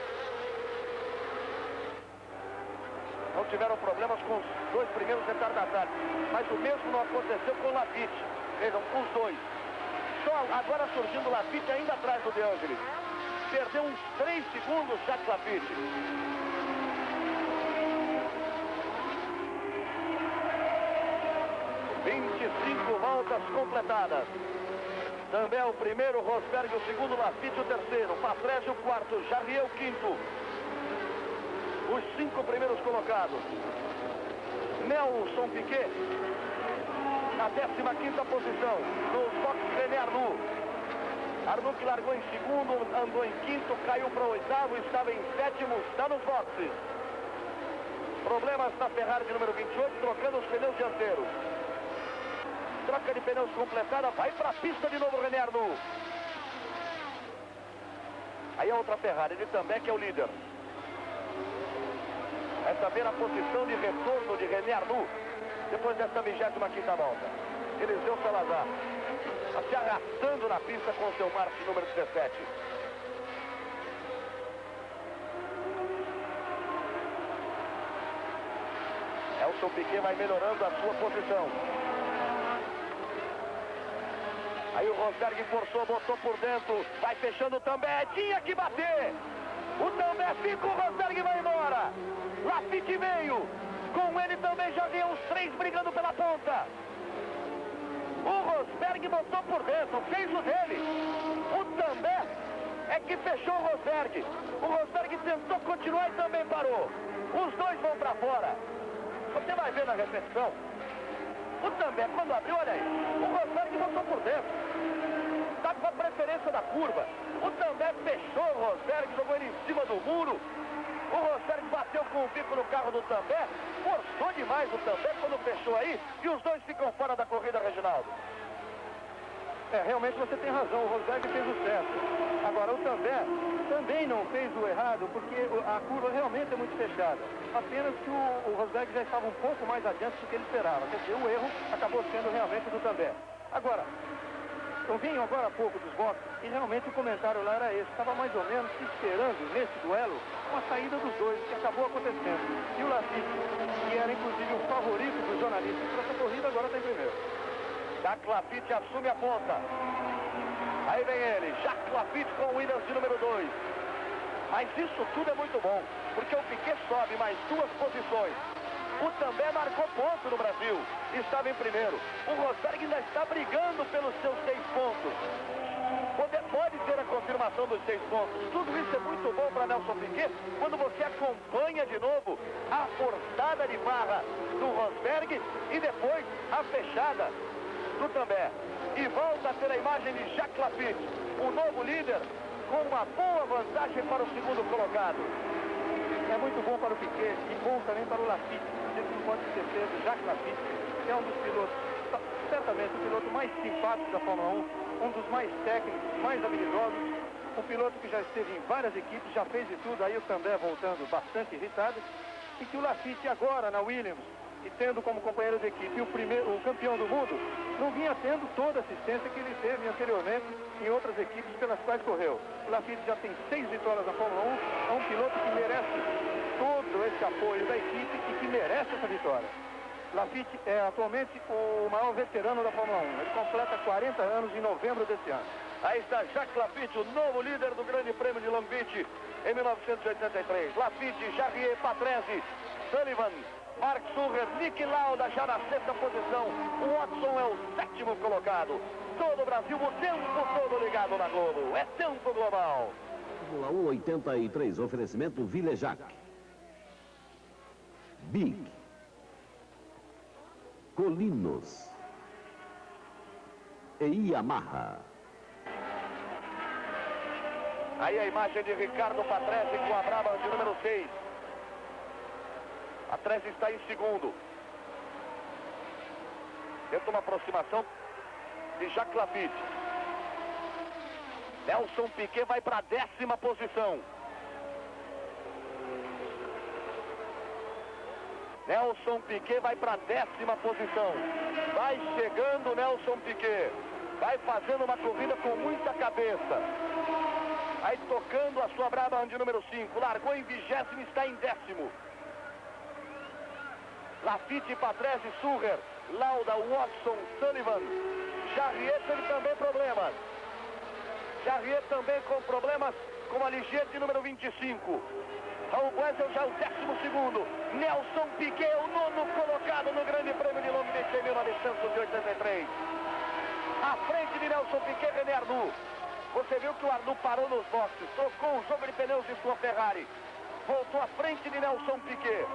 Não tiveram problemas com os dois primeiros retardatários. Mas o mesmo não aconteceu com o Laffite. Vejam, os dois. Só agora surgindo o Laffite ainda atrás do De Angelis. Perdeu uns 3 segundos, Jacques Laffite. Voltas completadas. Também o primeiro, Rosberg o segundo, Laffite o terceiro, Patrese o quarto, Jarrier o quinto. Os 5 primeiros colocados. Nelson Piquet na 15ª posição, no box René Arnoux. Arnoux que largou em segundo, andou em quinto, caiu para o oitavo, estava em sétimo, está nos boxes. Problemas na Ferrari de número 28, trocando os pneus dianteiros. Troca de pneus completada, vai para a pista de novo René Arnoux. Aí a outra Ferrari, ele também que é o líder. Essa vez a posição de retorno de René Arnoux, depois dessa 25ª volta. Eliseu Salazar, se arrastando na pista com o seu marcha número 17. Nelson Piquet vai melhorando a sua posição. Aí o Rosberg forçou, botou por dentro, vai fechando também, tinha que bater. O também fica, o Rosberg vai embora. Laffite veio, com ele também já veio os 3 brigando pela ponta. O Rosberg botou por dentro, fez o dele. O também é que fechou o Rosberg. O Rosberg tentou continuar e também parou. Os dois vão para fora. Você vai ver na repetição. O também, quando abriu, olha aí, o Rosberg botou por dentro. Está com a preferência da curva. O também fechou o Rosberg, jogou ele em cima do muro. O Rosberg bateu com o bico no carro do também, forçou demais o também quando fechou aí, e os dois ficam fora da corrida, Reginaldo. Realmente você tem razão, o Rosberg fez o certo. Agora, o também não fez o errado, porque a curva realmente é muito fechada. Apenas que o Rosberg já estava um pouco mais adiante do que ele esperava. Quer dizer, o erro acabou sendo realmente do também. Agora, eu vim agora há pouco dos boxes e realmente o comentário lá era esse. Estava mais ou menos esperando nesse duelo uma saída dos dois, que acabou acontecendo. E o Laffite, que era inclusive o favorito dos jornalistas para essa corrida, agora está em primeiro. Jacques Laffite assume a ponta. Aí vem ele, Jacques Laffite com o Williams de número 2. Mas isso tudo é muito bom, porque o Piquet sobe mais 2 posições. O também marcou ponto no Brasil, estava em primeiro. O Rosberg ainda está brigando pelos seus 6 pontos. Pode ter a confirmação dos 6 pontos. Tudo isso é muito bom para Nelson Piquet, quando você acompanha de novo a forçada de barra do Rosberg e depois a fechada do também. E volta a ter a imagem de Jacques Laffite, o novo líder, com uma boa vantagem para o segundo colocado. É muito bom para o Piquet e bom também para o Laffite. A gente não pode esquecer do Jacques Laffite, que é um dos pilotos, certamente o piloto mais simpático da Fórmula 1, um dos mais técnicos, mais habilidosos, um piloto que já esteve em várias equipes, já fez de tudo, aí o também voltando bastante irritado, e que o Laffite agora na Williams e tendo como companheiro de equipe o campeão do mundo, não vinha tendo toda a assistência que ele teve anteriormente em outras equipes pelas quais correu. O Laffite já tem 6 vitórias na Fórmula 1, é um piloto que merece todo esse apoio da equipe e que merece essa vitória. Laffite é atualmente o maior veterano da Fórmula 1. Ele completa 40 anos em novembro desse ano. Aí está Jacques Laffite, o novo líder do Grande Prêmio de Long Beach em 1983. Laffite, Jarrier, Patrese, Sullivan, Mark Sucher, Niki Lauda já na 6ª posição. O Watson é o 7º colocado. Todo o Brasil o tempo todo ligado na Globo. É tempo global. Fórmula 1 83, oferecimento Villejac, Big, Colinos e Yamaha. Aí a imagem de Ricardo Patrese com a Brabham de número 6. Patrese está em segundo. Tenta uma aproximação de Jacques Laffite. Nelson Piquet vai para a 10ª posição. Nelson Piquet vai para a 10ª posição. Vai chegando Nelson Piquet. Vai fazendo uma corrida com muita cabeça. Aí tocando a sua Brabham de número 5. Largou em 20º e está em 10º. Laffite, Patrese, Sucher, Lauda, Watson, Sullivan. Jarrier teve também problemas. Jarrier também com problemas com a Ligier de número 25. Raul Boesel já o 12º. Nelson Piquet, o 9º colocado no Grande Prêmio de Long Beach em 1983. À frente de Nelson Piquet, René Arnoux. Você viu que o Arnoux parou nos boxes, trocou o jogo de pneus de sua Ferrari. Voltou à frente de Nelson Piquet.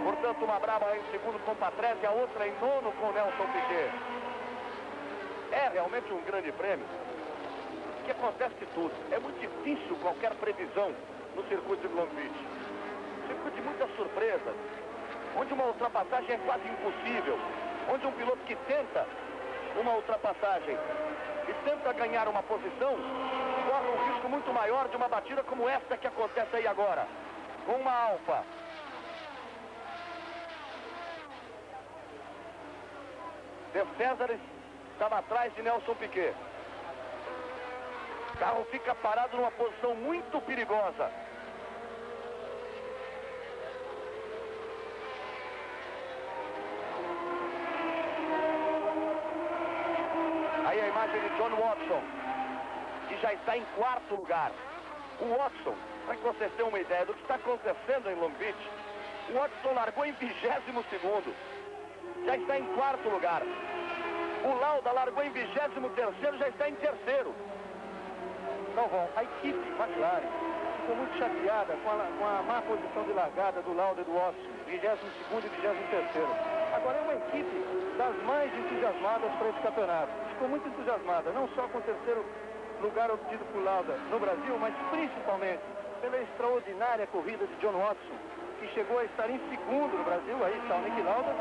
Portanto, uma Brabham em segundo com Patrese, a outra em 9º com Nelson Piquet. É realmente um grande prêmio. Que acontece de tudo. É muito difícil qualquer previsão no circuito de Long Beach. Circuito de muitas surpresas, onde uma ultrapassagem é quase impossível, onde um piloto que tenta uma ultrapassagem e tenta ganhar uma posição, corre um risco muito maior de uma batida como esta que acontece aí agora, com uma Alfa. De César estava atrás de Nelson Piquet. O carro fica parado numa posição muito perigosa. Aí a imagem de John Watson, que já está em 4º lugar. O Watson, para que vocês tenham uma ideia do que está acontecendo em Long Beach, o Watson largou em 22º. Já está em 4º lugar. O Lauda largou em 23º, já está em 3º. Galvão, a equipe McLaren ficou muito chateada com a má posição de largada do Lauda e do Watson, 22º e 23º. Agora é uma equipe das mais entusiasmadas para esse campeonato. Ficou muito entusiasmada, não só com o 3º lugar obtido por Lauda no Brasil, mas principalmente pela extraordinária corrida de John Watson, que chegou a estar em 2º no Brasil. Aí está o Niki Lauda,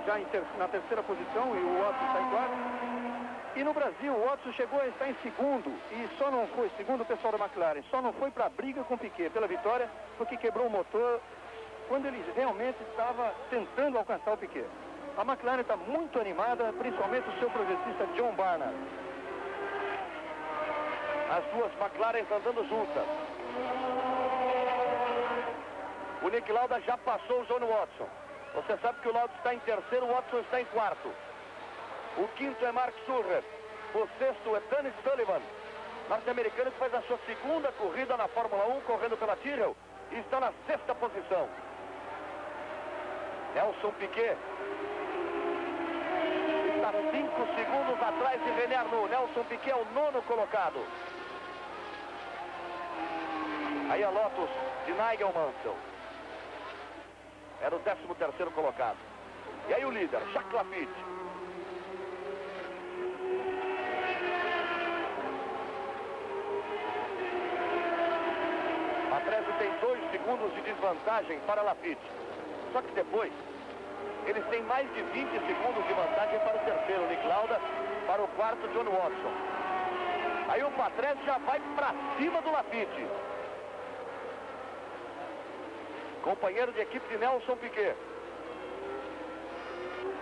já na 3ª posição, e o Watson está em 4º. E no Brasil, o Watson chegou a estar em 2º, e só não foi, segundo o pessoal da McLaren, só não foi para a briga com o Piquet pela vitória, porque quebrou o motor quando ele realmente estava tentando alcançar o Piquet. A McLaren está muito animada, principalmente o seu progressista John Barnard. As duas McLaren andando juntas. O Niki Lauda já passou o John Watson. Você sabe que o Lauda está em 3º, o Watson está em 4º. O 5º é Mark Sucher. O 6º é Dennis Sullivan, norte-americano, que faz a sua 2ª corrida na Fórmula 1, correndo pela Tyrrell, e está na 6ª posição. Nelson Piquet está 5 segundos atrás de René Arnoux. Nelson Piquet é o 9º colocado. Aí a Lotus de Nigel Mansell era o 13º colocado. E aí o líder, Jacques Laffite. Patrese tem 2 segundos de desvantagem para Laffite. Só que depois, eles têm mais de 20 segundos de vantagem para o 3º, Niki Lauda, para o 4º, John Watson. Aí o Patrese já vai para cima do Laffite. companheiro de equipe de Nelson Piquet.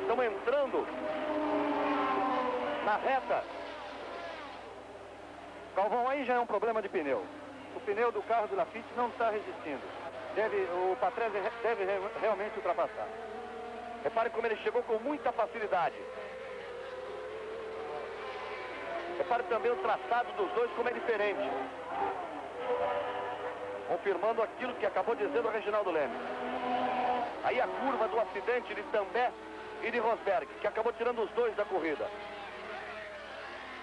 Estão entrando na reta. Galvão, aí já é um problema de pneu. O pneu do carro do Lafitte não está resistindo. O Patrese deve realmente ultrapassar. Repare como ele chegou com muita facilidade. Repare também o traçado dos dois, como é diferente. Confirmando aquilo que acabou dizendo o Reginaldo Leme. Aí a curva do acidente de També e de Rosberg, que acabou tirando os dois da corrida.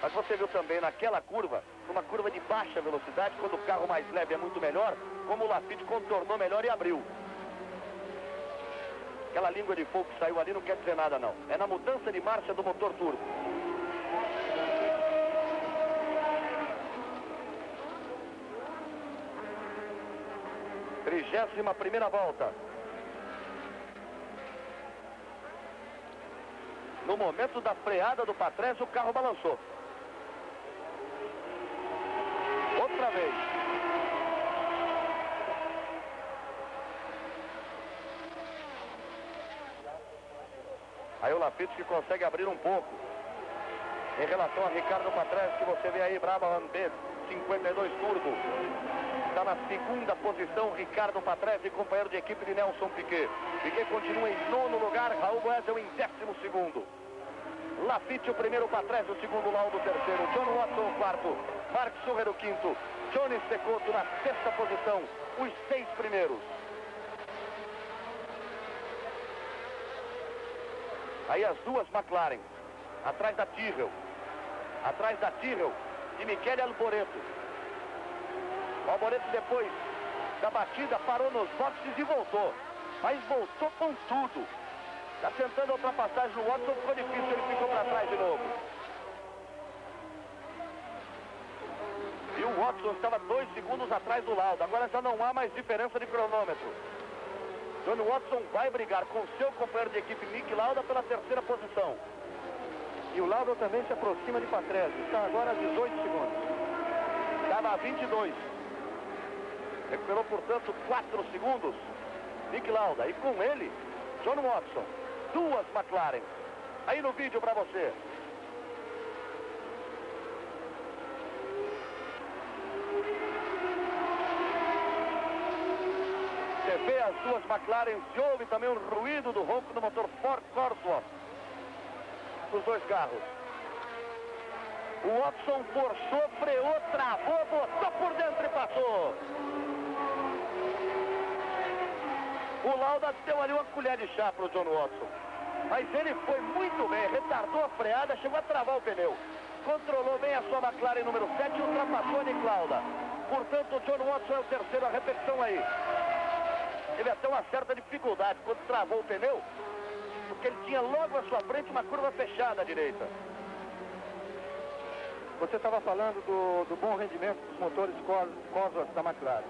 Mas você viu também naquela curva, numa curva de baixa velocidade, quando o carro mais leve é muito melhor, como o Lafitte contornou melhor e abriu. Aquela língua de fogo que saiu ali não quer dizer nada não. É na mudança de marcha do motor turbo. Trigésima primeira volta. No momento da freada do Patrese, o carro balançou. Outra vez. Aí o Lafitte que consegue abrir um pouco. Em relação a Ricardo Patrese, que você vê aí, Brabham B, 52 turbo. Está na segunda posição, Ricardo Patrese, companheiro de equipe de Nelson Piquet. Piquet continua em nono lugar, Raul Boesel em 12º. Lafitte o primeiro, Patrese o segundo, Lauda o terceiro, John Watson o quarto, Mark Sucher o quinto, Johnny Cecotto na sexta posição, os 6 primeiros. Aí as duas McLaren, atrás da Tyrrell de Michele Alboreto. O Alboreto depois da batida parou nos boxes e voltou, mas voltou com tudo. Está tentando a ultrapassagem no Watson, ficou difícil, ele ficou para trás de novo. E o Watson estava 2 segundos atrás do Lauda, agora já não há mais diferença de cronômetro. Johnny Watson vai brigar com seu companheiro de equipe Nick Lauda pela terceira posição. E o Lauda também se aproxima de Patrese, está agora a 18 segundos. Estava a 22. Recuperou, portanto, 4 segundos. Nick Lauda, e com ele, John Watson. 2 McLaren. Aí no vídeo para você. Você vê as 2 McLaren, se ouve também o ruído do ronco do motor Ford Cosworth dos 2 carros. O Watson forçou, freou, travou, botou por dentro e passou. O Lauda deu ali uma colher de chá para o John Watson. Mas ele foi muito bem, retardou a freada, chegou a travar o pneu. Controlou bem a sua McLaren número 7 e ultrapassou a Nick Lauda. Portanto, o John Watson é o terceiro, a repetição aí. Teve até uma certa dificuldade quando travou o pneu, porque ele tinha logo à sua frente uma curva fechada à direita. Você estava falando do bom rendimento dos motores Cosworth da McLaren.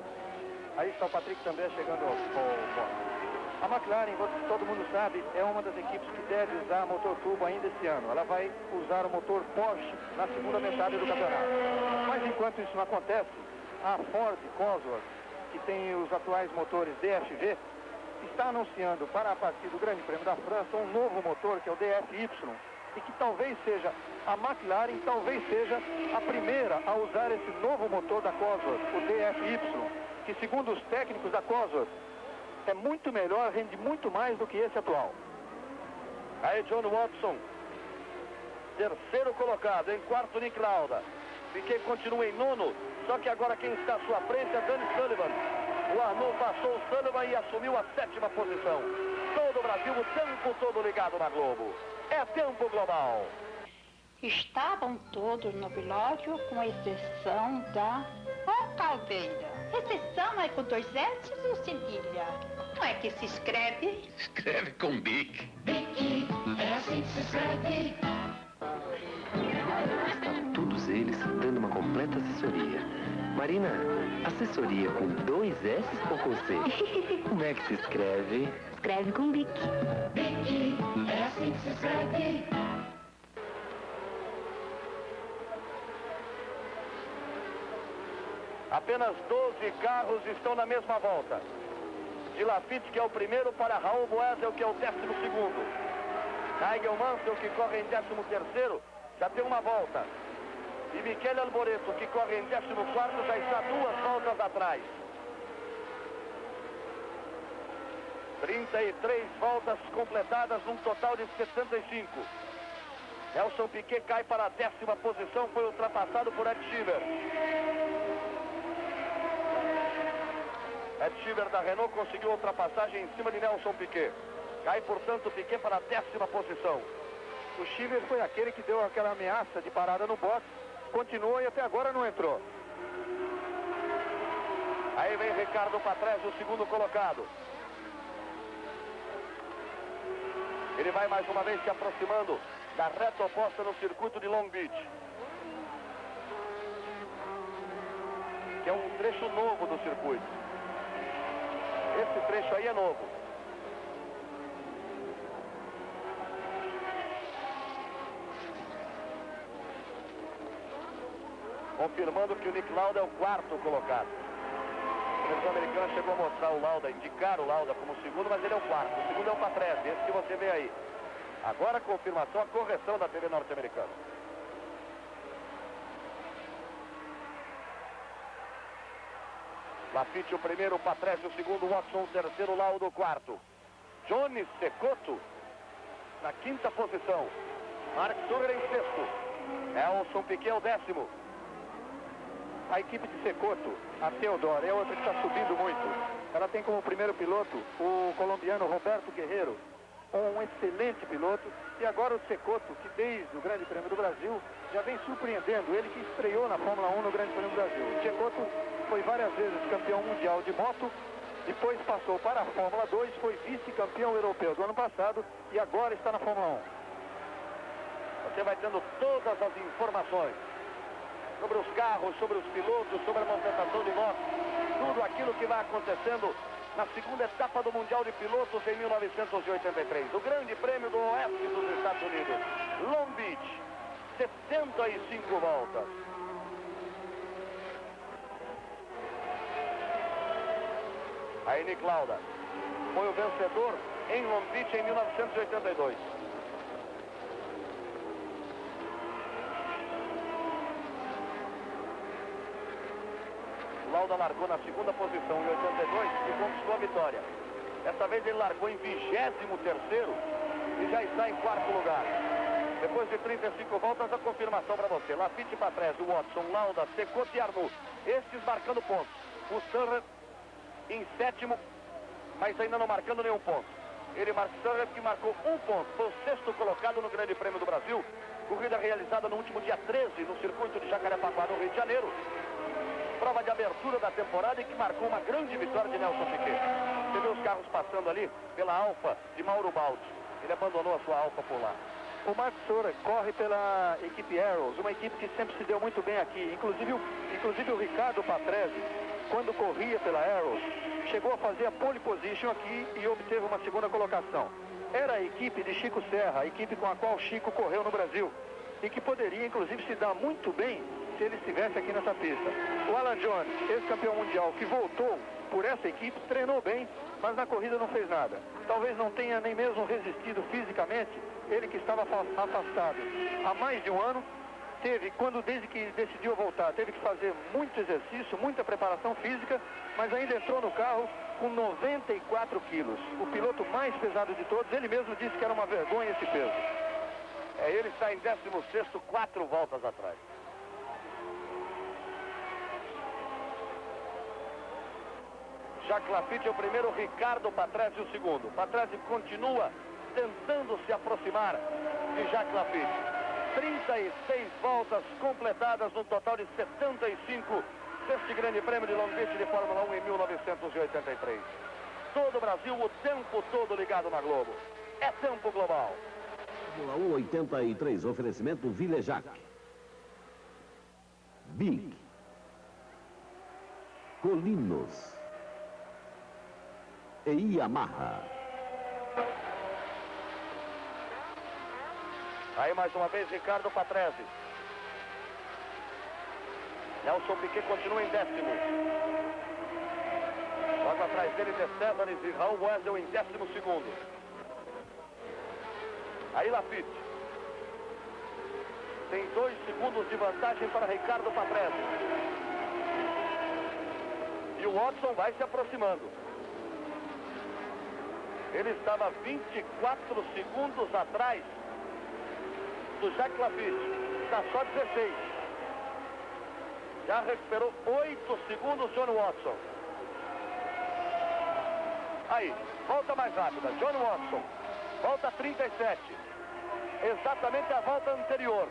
Aí está o Patrick também chegando ao ponto. A McLaren, todo mundo sabe, é uma das equipes que deve usar motor turbo ainda esse ano. Ela vai usar o motor Porsche na segunda metade do campeonato. Mas enquanto isso não acontece, a Ford Cosworth, que tem os atuais motores DFV, está anunciando para a partir do Grande Prêmio da França um novo motor, que é o DFY, e que talvez seja a McLaren, talvez seja a primeira a usar esse novo motor da Cosworth, o DFY, que segundo os técnicos da Cosworth, é muito melhor, rende muito mais do que esse atual. Aí John Watson, terceiro colocado, em quarto Nick Lauda. Piquet continua em nono, só que agora quem está à sua frente é Danny Sullivan. O Arnoux passou o Sullivan e assumiu a 7ª posição. Todo o Brasil, o tempo todo ligado na Globo. É tempo global. Estavam todos no velório, com exceção da Caldeira. Exceção é com 2 S ou cedilha? Como é que se escreve? Escreve com Bic. É assim que se escreve. Estão todos eles dando uma completa assessoria. Marina, assessoria com 2 S ou com C? Como é que se escreve? Escreve com Bic. É assim que se escreve. Apenas 12 carros estão na mesma volta. de Lafitte, que é o primeiro, para Raul Boesel, que é o 12º. Nigel Mansell, que corre em 13º, já tem uma volta. E Michele Alboreto, que corre em 14º, já está 2 voltas atrás. 33 voltas completadas, num total de 75. Nelson Piquet cai para a 10ª posição, foi ultrapassado por Ed Schiever. Ed Schiever da Renault conseguiu ultrapassagem em cima de Nelson Piquet. Cai, portanto, Piquet para a 10ª posição. O Schiever foi aquele que deu aquela ameaça de parada no box, continuou e até agora não entrou. Aí vem Ricardo Patrese, o 2º colocado. Ele vai mais uma vez se aproximando da reta oposta no circuito de Long Beach, que é um trecho novo do circuito. Esse trecho aí é novo. Confirmando que o Nick Lauda é o 4º colocado. A televisão americana chegou a mostrar o Lauda, indicar o Lauda como 2º, mas ele é o 4º. O 2º é o Patrese, esse que você vê aí. Agora a confirmação, a correção da TV norte-americana. Lafitte o primeiro, Patrese o 2º, Watson o 3º, Lauda o 4º. Johnny Cecotto na 5ª posição. Mark Sugar em 6º. Nelson Piquet o 10º. A equipe de Cecotto, a Theodore, é outra que está subindo muito. Ela tem como primeiro piloto o colombiano Roberto Guerreiro, um excelente piloto. E agora o Cecotto, que desde o Grande Prêmio do Brasil já vem surpreendendo. Ele que estreou na Fórmula 1 no Grande Prêmio do Brasil. O Cecotto foi várias vezes campeão mundial de moto, depois passou para a Fórmula 2, foi vice-campeão europeu do ano passado e agora está na Fórmula 1. Você vai tendo todas as informações sobre os carros, sobre os pilotos, sobre a movimentação de motos, tudo aquilo que vai acontecendo na 2ª etapa do Mundial de Pilotos em 1983. O Grande Prêmio do Oeste dos Estados Unidos. Long Beach, 75 voltas. Aí Nick Lauda foi o vencedor em Long Beach em 1982. Lauda largou na 2ª posição em 82 e conquistou a vitória. Dessa vez ele largou em 23º e já está em 4º lugar. Depois de 35 voltas, a confirmação para você. Lafitte, Patrese, Watson, Lauda, Cecotto e Arnoux. Estes marcando pontos. O Surrer em 7º, mas ainda não marcando nenhum ponto. Ele, Mark Surrer, que marcou 1 ponto. Foi o 6º colocado no Grande Prêmio do Brasil. Corrida realizada no último dia 13 no circuito de Jacarepaguá, no Rio de Janeiro. Prova de abertura da temporada e que marcou uma grande vitória de Nelson Piquet. Você vê os carros passando ali pela Alfa de Mauro Baldi. Ele abandonou a sua Alfa por lá. O Mark Surer corre pela equipe Arrows, uma equipe que sempre se deu muito bem aqui. Inclusive o Ricardo Patrese, quando corria pela Arrows, chegou a fazer a pole position aqui e obteve uma 2ª colocação. Era a equipe de Chico Serra, a equipe com a qual Chico correu no Brasil. E que poderia, inclusive, se dar muito bem se ele estivesse aqui nessa pista. O Alan Jones, ex-campeão mundial, que voltou por essa equipe, treinou bem, mas na corrida não fez nada. Talvez não tenha nem mesmo resistido fisicamente, ele que estava afastado há mais de um ano, desde que decidiu voltar, teve que fazer muito exercício, muita preparação física, mas ainda entrou no carro com 94 quilos. O piloto mais pesado de todos, ele mesmo disse que era uma vergonha esse peso. Ele está em 16º, 4 voltas atrás. Jacques Lafitte é o primeiro, Ricardo Patrese o 2º. Patrese continua tentando se aproximar de Jacques Lafitte. 36 voltas completadas no total de 75 deste Grande Prêmio de Long Beach de Fórmula 1 em 1983. Todo o Brasil o tempo todo ligado na Globo. É tempo global. Fórmula 1 83, oferecimento Villejac, Big, Colinos e Yamaha. Aí mais uma vez Ricardo Patrese. Nelson Piquet continua em 10º. Logo atrás dele, De Cesaris e Raul Boesel em 12º. Aí Lafitte. Tem 2 segundos de vantagem para Ricardo Patrese. E o Watson vai se aproximando. Ele estava 24 segundos atrás do Jacques Lafitte. Está só 16. Já recuperou 8 segundos John Watson. Aí, volta mais rápida. John Watson. Volta 37. Exatamente a volta anterior.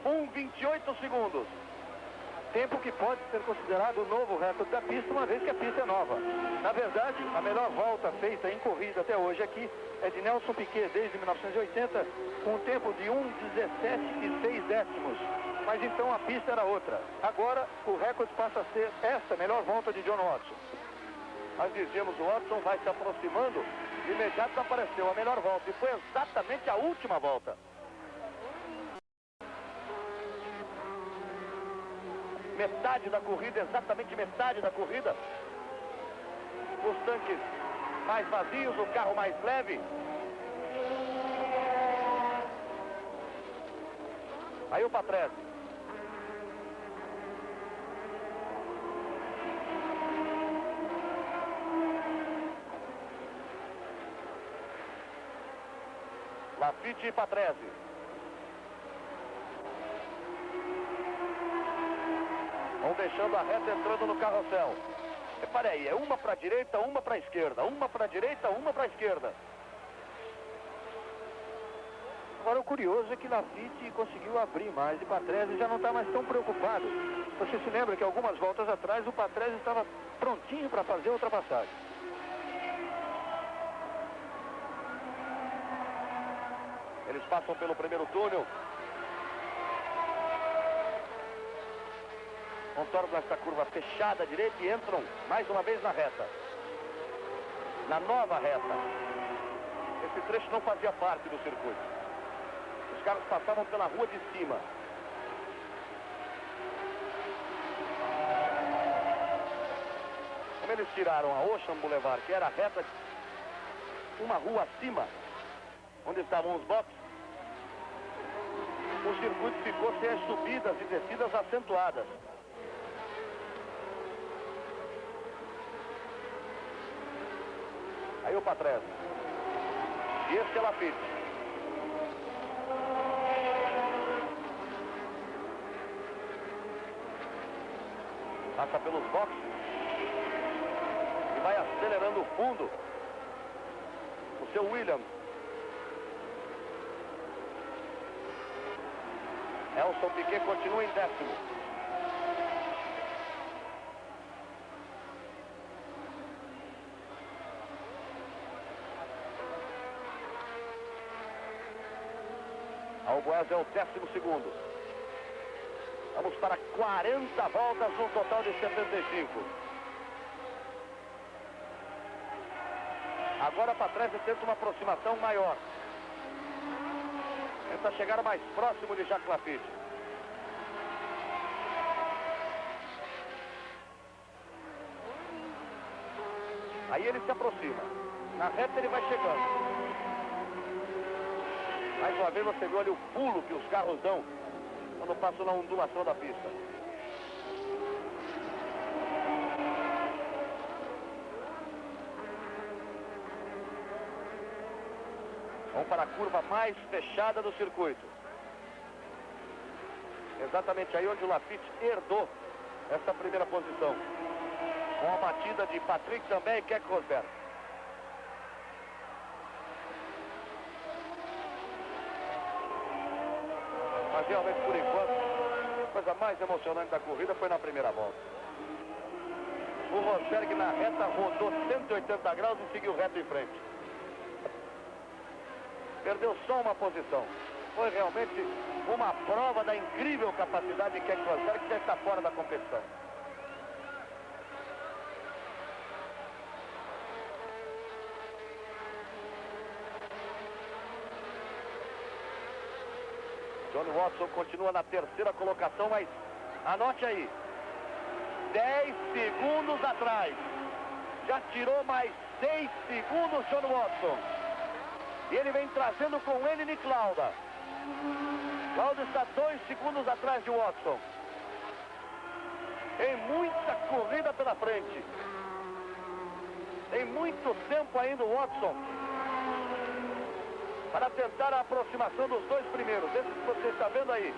1:28 segundos. Tempo que pode ser considerado o novo recorde da pista, uma vez que a pista é nova. Na verdade, a melhor volta feita em corrida até hoje aqui é de Nelson Piquet desde 1980, com um tempo de 1:17,6. Mas então a pista era outra. Agora o recorde passa a ser esta melhor volta de John Watson. Nós dizíamos, o Watson vai se aproximando, de imediato apareceu a melhor volta, e foi exatamente a última volta. Metade da corrida, exatamente metade da corrida. Os tanques mais vazios, o carro mais leve. Aí o Patrese. Lafitte e Patrese. Vão deixando a reta entrando no carrossel. Repare aí, é uma para a direita, uma para a esquerda. Uma para a direita, uma para a esquerda. Agora o curioso é que Lafitte conseguiu abrir mais e Patrese já não está mais tão preocupado. Você se lembra que algumas voltas atrás o Patrese estava prontinho para fazer a ultrapassagem. Eles passam pelo primeiro túnel. Contornam esta curva fechada à direita e entram mais uma vez na reta. Na nova reta. Esse trecho não fazia parte do circuito. Os carros passavam pela rua de cima. Como eles tiraram a Ocean Boulevard, que era a reta, uma rua acima, onde estavam os boxes, o circuito ficou sem as subidas e descidas acentuadas. Aí o Patrese. E esse é Lafitte. Passa pelos boxes. E vai acelerando o fundo. O seu Williams. Nelson Piquet continua em 10º. Alboés é o 12º. Vamos para 40 voltas no total de 75. Agora Patrese tenta uma aproximação maior. Tenta chegar mais próximo de Jacques Lafitte. Aí ele se aproxima. Na reta ele vai chegando. Mais uma vez você viu ali o pulo que os carros dão quando passam na ondulação da pista. Vamos para a curva mais fechada do circuito. Exatamente aí onde o Lafitte herdou essa primeira posição. Com a batida de Patrick também e Keck Rosberg. Mas realmente, por enquanto, a coisa mais emocionante da corrida foi na primeira volta. O Rosberg na reta rodou 180 graus e seguiu reto em frente. Perdeu só uma posição. Foi realmente uma prova da incrível capacidade de Keck Rosberg, que já está fora da competição. John Watson continua na terceira colocação, mas anote aí, 10 segundos atrás Já tirou mais 6 segundos John Watson. E ele vem trazendo com ele Nick Lauda. Lauda está 2 segundos atrás de Watson. Tem muita corrida pela frente. Tem muito tempo ainda o Watson para tentar a aproximação dos 2 primeiros. Esse que você está vendo aí.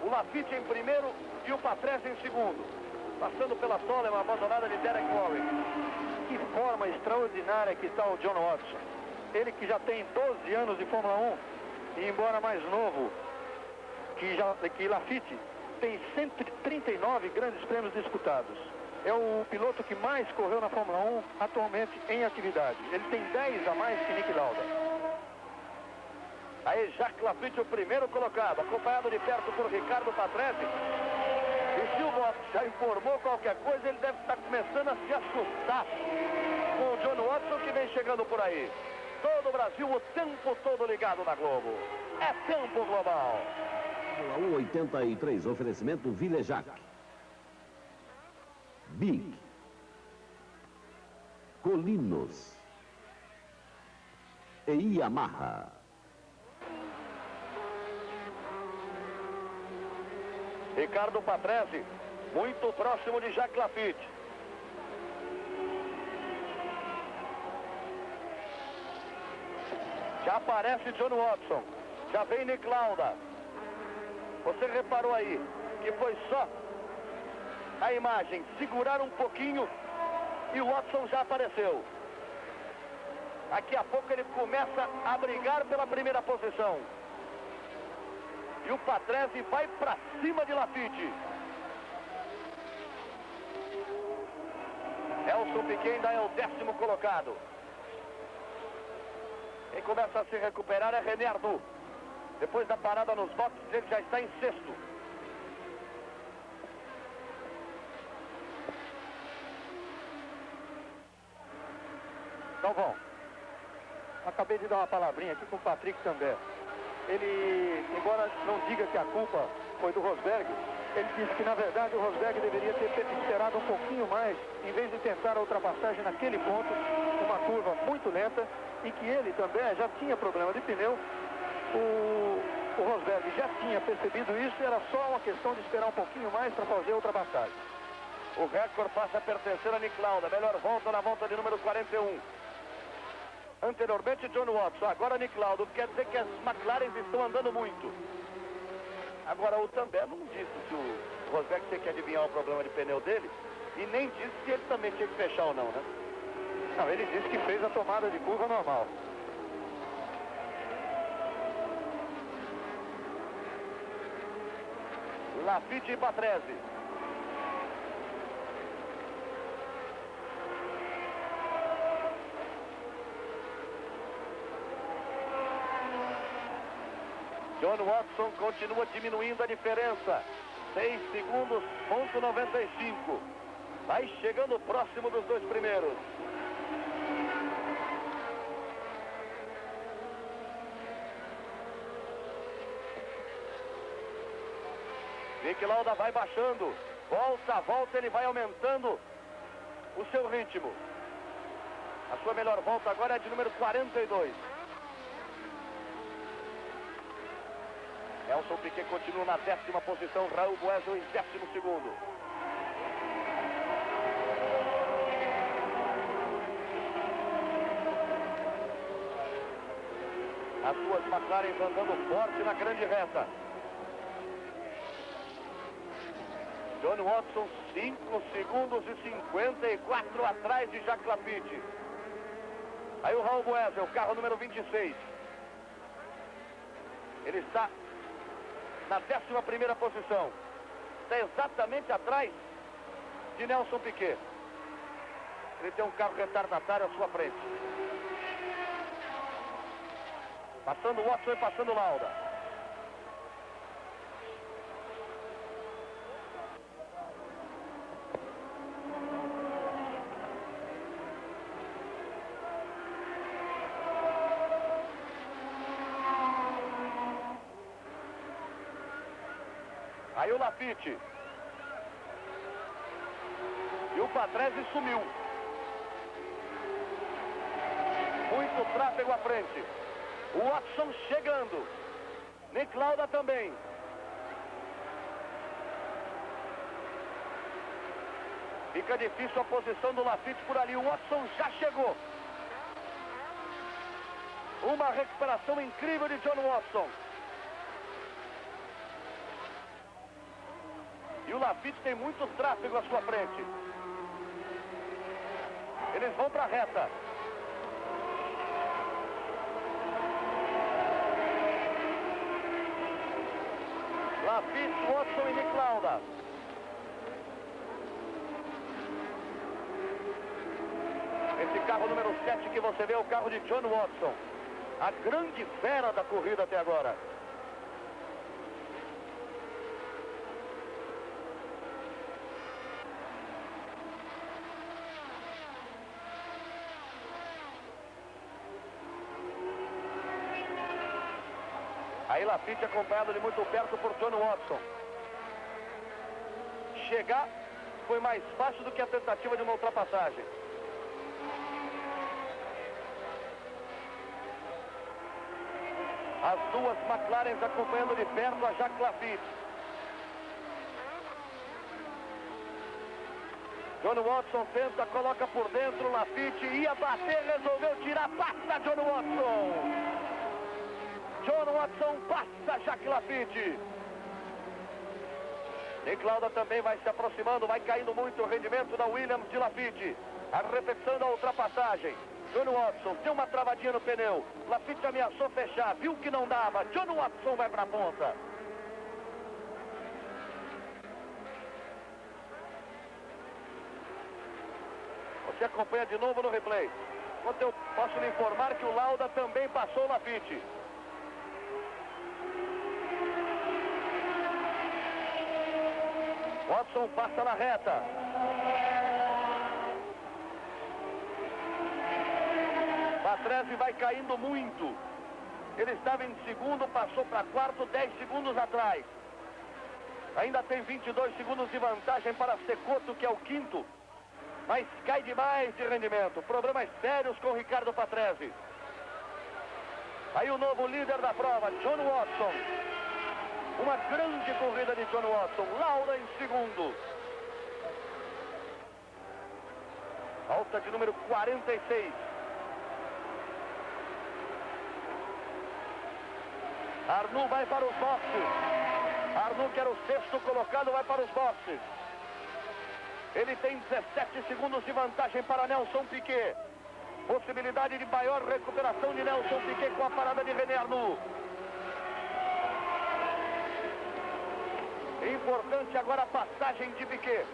O Laffite em primeiro e o Patrese em segundo. Passando pela Toleman, uma abandonada de Derek Warwick. Que forma extraordinária que está o John Watson. Ele que já tem 12 anos de Fórmula 1 e embora mais novo que Laffite, tem 139 grandes prêmios disputados. É o piloto que mais correu na Fórmula 1 atualmente em atividade. Ele tem 10 a mais que Nick Lauda. Aí Jacques Laffite, o primeiro colocado, acompanhado de perto por Ricardo Patrese. E se o Box já informou qualquer coisa, ele deve estar começando a se assustar com o John Watson que vem chegando por aí. Todo o Brasil o tempo todo ligado na Globo. É tempo global. Fórmula 1 83, oferecimento Villejac. Big. Colinos. E Yamaha. Ricardo Patrese, muito próximo de Jacques Laffite. Já aparece John Watson. Já vem Nick Lauda. Você reparou aí que foi só a imagem segurar um pouquinho e o Watson já apareceu. Daqui a pouco ele começa a brigar pela primeira posição. E o Patrese vai para cima de Laffite. Nelson Piquet ainda é o 10º colocado. Quem começa a se recuperar é René Arnoux. Depois da parada nos boxes, ele já está em 6º. Galvão, acabei de dar uma palavrinha aqui com o Patrick também. Ele, embora não diga que a culpa foi do Rosberg, ele disse que na verdade o Rosberg deveria ter esperado um pouquinho mais, em vez de tentar a ultrapassagem naquele ponto, uma curva muito lenta, e que ele também já tinha problema de pneu. O Rosberg já tinha percebido isso, era só uma questão de esperar um pouquinho mais para fazer a ultrapassagem. O recorde passa a pertencer a Nick Lauda, melhor volta na volta de número 41. Anteriormente John Watson, agora Nick Lauda. Quer dizer que as McLarens estão andando muito. Agora o També não disse se o Rosberg tinha que adivinhar o problema de pneu dele e nem disse se ele também tinha que fechar ou não, né? Não, ele disse que fez a tomada de curva normal. Laffite e Patrese. John Watson continua diminuindo a diferença. 6 segundos, ponto 95. Vai chegando próximo dos 2 primeiros. Nick Lauda vai baixando. Volta a volta, ele vai aumentando o seu ritmo. A sua melhor volta agora é de número 42. Nelson Piquet continua na 10ª posição, Raul Boesel em 12º. As duas McLaren andando forte na grande reta. John Watson 5 segundos e 54 atrás de Jacques Laffite. Aí o Raul Boesel, o carro número 26. Ele está na 11ª posição. Está exatamente atrás de Nelson Piquet. Ele tem um carro retardatário à sua frente. Passando Watson e passando Lauda. Aí o Laffite. E o Patrese sumiu. muito tráfego à frente. O Watson chegando. Nick Lauda também. Fica difícil a posição do Laffite por ali. O Watson já chegou. Uma recuperação incrível de John Watson. E o Laffite tem muito tráfego à sua frente. Eles vão para a reta. Laffite, Watson e Nick Lauda. Esse carro número 7 que você vê é o carro de John Watson. A grande fera da corrida até agora. Aí Laffite acompanhado de muito perto por John Watson. Chegar foi mais fácil do que a tentativa de uma ultrapassagem. As duas McLarens acompanhando de perto a Jacques Laffite. John Watson tenta, coloca por dentro, Laffite ia bater, resolveu tirar, passa John Watson. John Watson passa Jacques Laffite. Nick Lauda também vai se aproximando, vai caindo muito o rendimento da Williams de Laffite. A repetição da ultrapassagem. John Watson deu uma travadinha no pneu. Laffite ameaçou fechar, viu que não dava. John Watson vai para a ponta. Você acompanha de novo no replay. Enquanto eu posso lhe informar que o Lauda também passou o Laffite. Watson passa na reta. Patrese vai caindo muito. Ele estava em segundo, passou para quarto, 10 segundos atrás. Ainda tem 22 segundos de vantagem para Cecotto, que é o quinto. Mas cai demais de rendimento. Problemas sérios com Ricardo Patrese. Aí o novo líder da prova, John Watson. Uma grande corrida de John Watson. Lauda em segundo. Volta de número 46. Arnoux vai para os boxes. Arnoux, que era o sexto colocado, vai para os boxes. Ele tem 17 segundos de vantagem para Nelson Piquet. Possibilidade de maior recuperação de Nelson Piquet com a parada de René Arnoux. Importante agora a passagem de Piquet.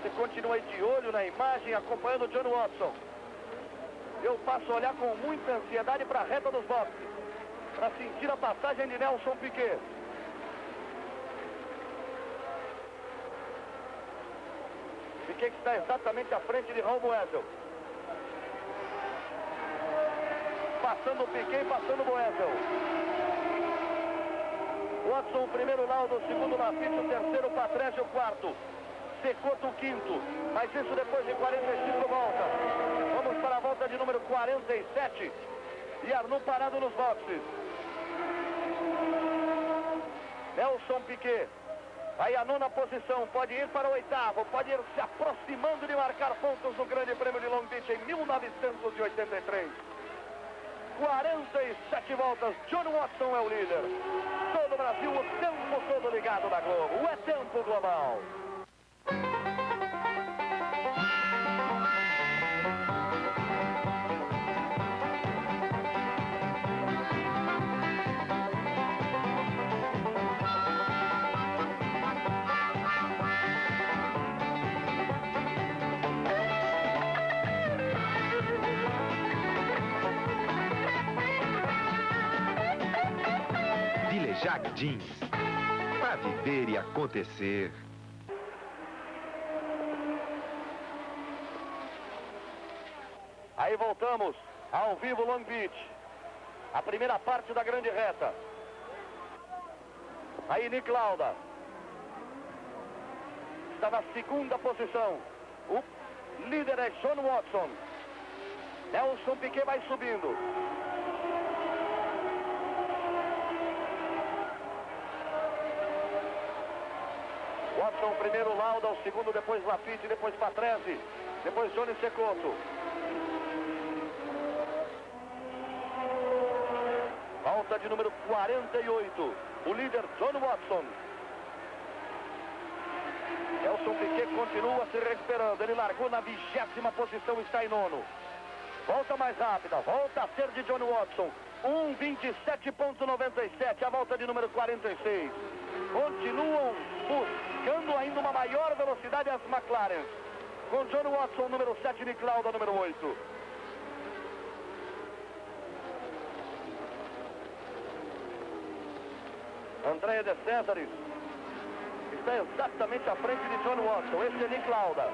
Você continua aí de olho na imagem, acompanhando o John Watson. Eu passo a olhar com muita ansiedade para a reta dos boxes, para sentir a passagem de Nelson Piquet. Piquet que está exatamente à frente de Raul Boesel. Passando o Piquet e passando o Boesel. Watson, o primeiro Lauda, o segundo Laffite, o terceiro Patrese, o quarto. Cecotto, o quinto. Mas isso depois de 45 voltas. Vamos para a volta de número 47. E Arnoux parado nos boxes. Nelson Piquet. Aí a nona posição. Pode ir para o oitavo. Pode ir se aproximando de marcar pontos no Grande Prêmio de Long Beach em 1983. 47 voltas. John Watson é o líder. Todo o Brasil o tempo todo ligado na Globo. É tempo global. Jack Jeans, para viver e acontecer. Aí voltamos ao vivo Long Beach. A primeira parte da grande reta. Aí Nick Lauda. Está na segunda posição. O líder é John Watson. Nelson Piquet vai subindo. Watson primeiro, Lauda, o segundo, depois Lafitte, depois Patrese, depois Johnny Cecotto. Volta de número 48, o líder John Watson. Nelson Piquet continua se recuperando, ele largou na 20ª posição, está em nono. Volta mais rápida, volta a ser de John Watson, 1:27.97, a volta de número 46. Continuam buscando ainda uma maior velocidade as McLaren. Com John Watson, número 7, Nick Lauda, número 8. Andrea De Cesaris está exatamente à frente de John Watson. Esse é Nick Lauda.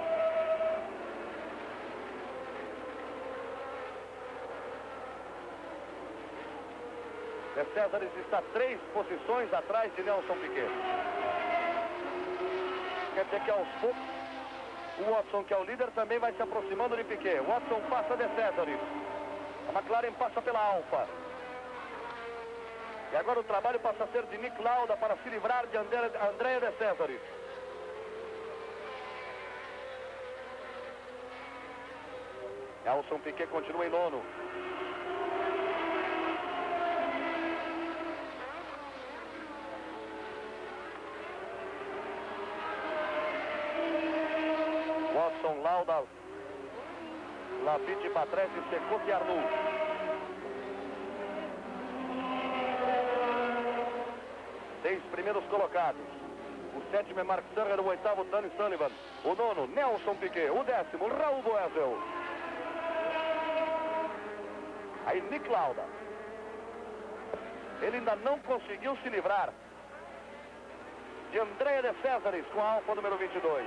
De Cesaris está 3 posições atrás de Nelson Piquet. Quer dizer que aos poucos o Watson, que é o líder, também vai se aproximando de Piquet. Watson passa De Cesaris. A McLaren passa pela Alfa. E agora o trabalho passa a ser de Nick Lauda para se livrar de Andrea De Cesaris. Nelson Piquet continua em nono. Watson, Lauda, Lafitte, Patrese, Cecotto e Arnoux. Seis primeiros colocados. O 7º é Mark Sirler, o 8º Danny Sullivan, o 9º Nelson Piquet, o 10º Raul Boesel. Aí Nick Lauda. Ele ainda não conseguiu se livrar de Andrea De Cesaris com a Alfa número 22.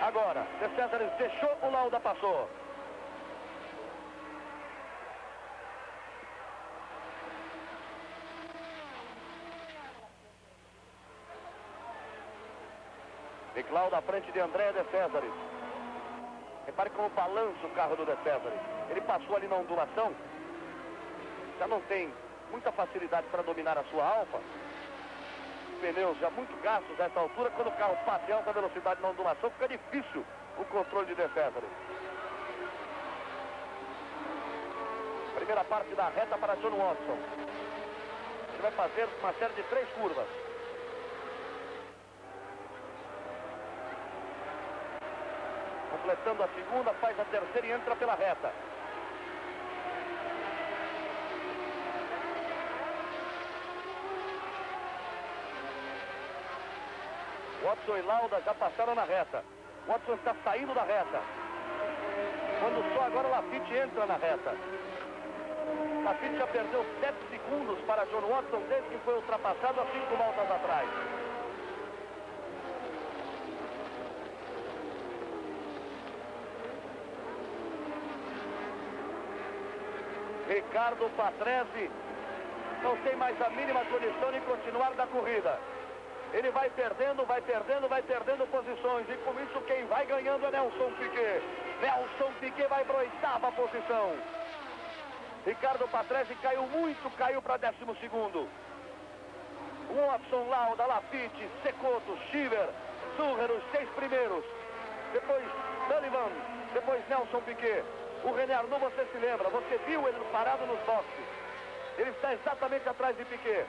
Agora, De Cesaris deixou, o Lauda passou. Nick Lauda à frente de Andrea De Cesaris. Repare como balança o carro do De Cesaris. Ele passou ali na ondulação. Já não tem muita facilidade para dominar a sua Alfa. Pneus já muito gastos nessa altura. Quando o carro passa em alta velocidade na ondulação, fica difícil o controle de De Cesaris. Primeira parte da reta para John Watson. Ele vai fazer uma série de 3 curvas. Completando a segunda, faz a terceira e entra pela reta. Watson e Lauda já passaram na reta. Watson está saindo da reta. Quando só agora Lafitte entra na reta. Lafitte já perdeu 7 segundos para John Watson desde que foi ultrapassado a 5 voltas atrás. Ricardo Patrese não tem mais a mínima condição de continuar da corrida. Ele vai perdendo posições. E com isso quem vai ganhando é Nelson Piquet. Nelson Piquet vai para a 8ª posição. Ricardo Patrese caiu muito, caiu para 12º. Watson, Lauda, Lafitte, Cecotto, Schiller, Surrer, os 6 primeiros. Depois Sullivan, depois Nelson Piquet. O René Arnoux, você se lembra, você viu ele parado nos boxes. Ele está exatamente atrás de Piquet.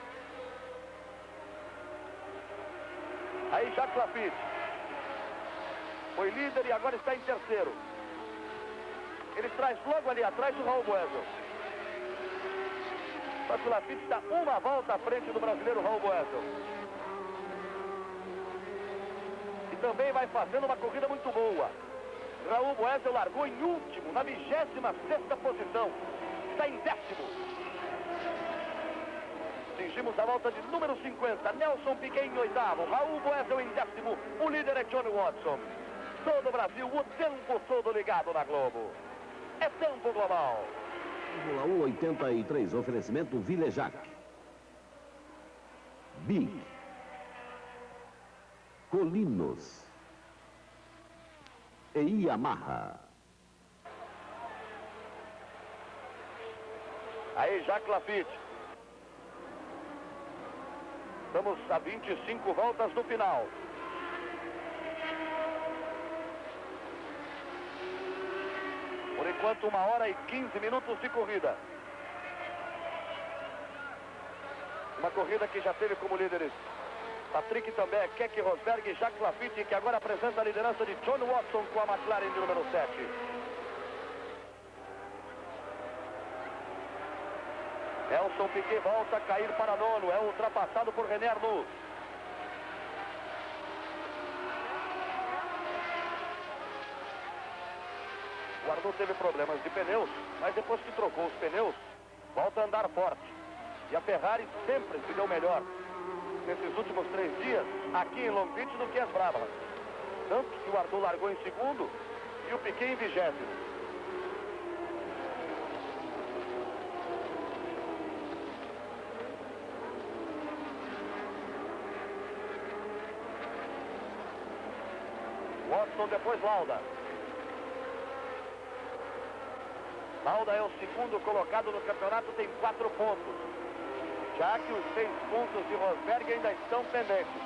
Aí Jacques Lafitte foi líder e agora está em terceiro. Ele traz logo ali atrás o Raul Boesel. Só que o Lafitte está uma volta à frente do brasileiro Raul Boesel. E também vai fazendo uma corrida muito boa. Raul Boesel largou em último, na 26ª posição. Está em 10º. Atingimos a volta de número 50. Nelson Piquet em 8º. Raul Boesel em 10º. O líder é John Watson. Todo o Brasil, o tempo todo ligado na Globo. É tempo global. Fórmula 1 83, oferecimento Villejac. Bic. Colinos. E Yamaha. Aí Jacques Lafitte. Estamos a 25 voltas do final. Por enquanto, 1 hora e 15 minutos de corrida. Uma corrida que já teve como líderes Patrick também, Keke Rosberg e Jacques Lafitte, que agora apresenta a liderança de John Watson com a McLaren de número 7. Nelson Piquet volta a cair para nono, é ultrapassado por René Arnoux. O Arnoux teve problemas de pneus, mas depois que trocou os pneus, volta a andar forte. E a Ferrari sempre se deu melhor nesses últimos 3 dias aqui em Long Beach do que as Brabham. Tanto que o Arnoux largou em segundo e o Piquet em 20º. Watson, depois Lauda. Lauda é o segundo colocado no campeonato, tem 4 pontos. Já que os 6 pontos de Rosberg ainda estão pendentes.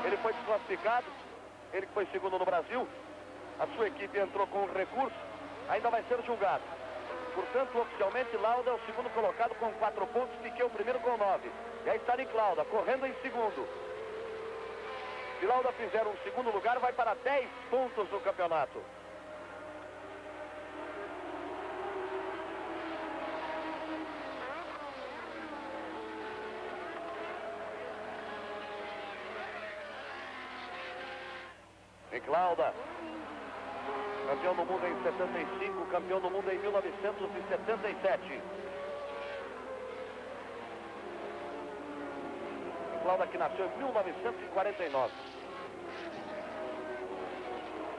Ele foi desclassificado, ele que foi segundo no Brasil. A sua equipe entrou com um recurso, ainda vai ser julgado. Portanto, oficialmente, Lauda é o segundo colocado com 4 pontos, Piquet o primeiro com 9. E aí está Nick Lauda, correndo em segundo. Se Lauda fizer um segundo lugar, vai para 10 pontos no campeonato. Nick Lauda, campeão do mundo em 75, campeão do mundo em 1977. Nick Lauda, que nasceu em 1949.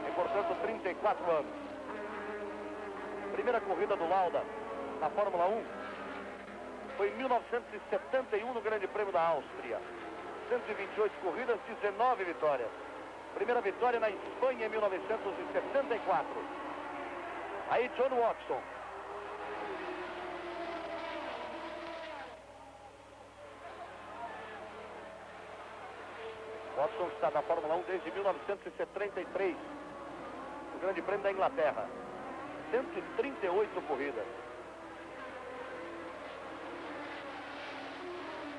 Tem, portanto, 34 anos. Primeira corrida do Lauda na Fórmula 1 foi em 1971 no Grande Prêmio da Áustria. 128 corridas, 19 vitórias. Primeira vitória na Espanha em 1964. Aí John Watson. Watson está na Fórmula 1 desde 1973. O Grande Prêmio da Inglaterra. 138 corridas.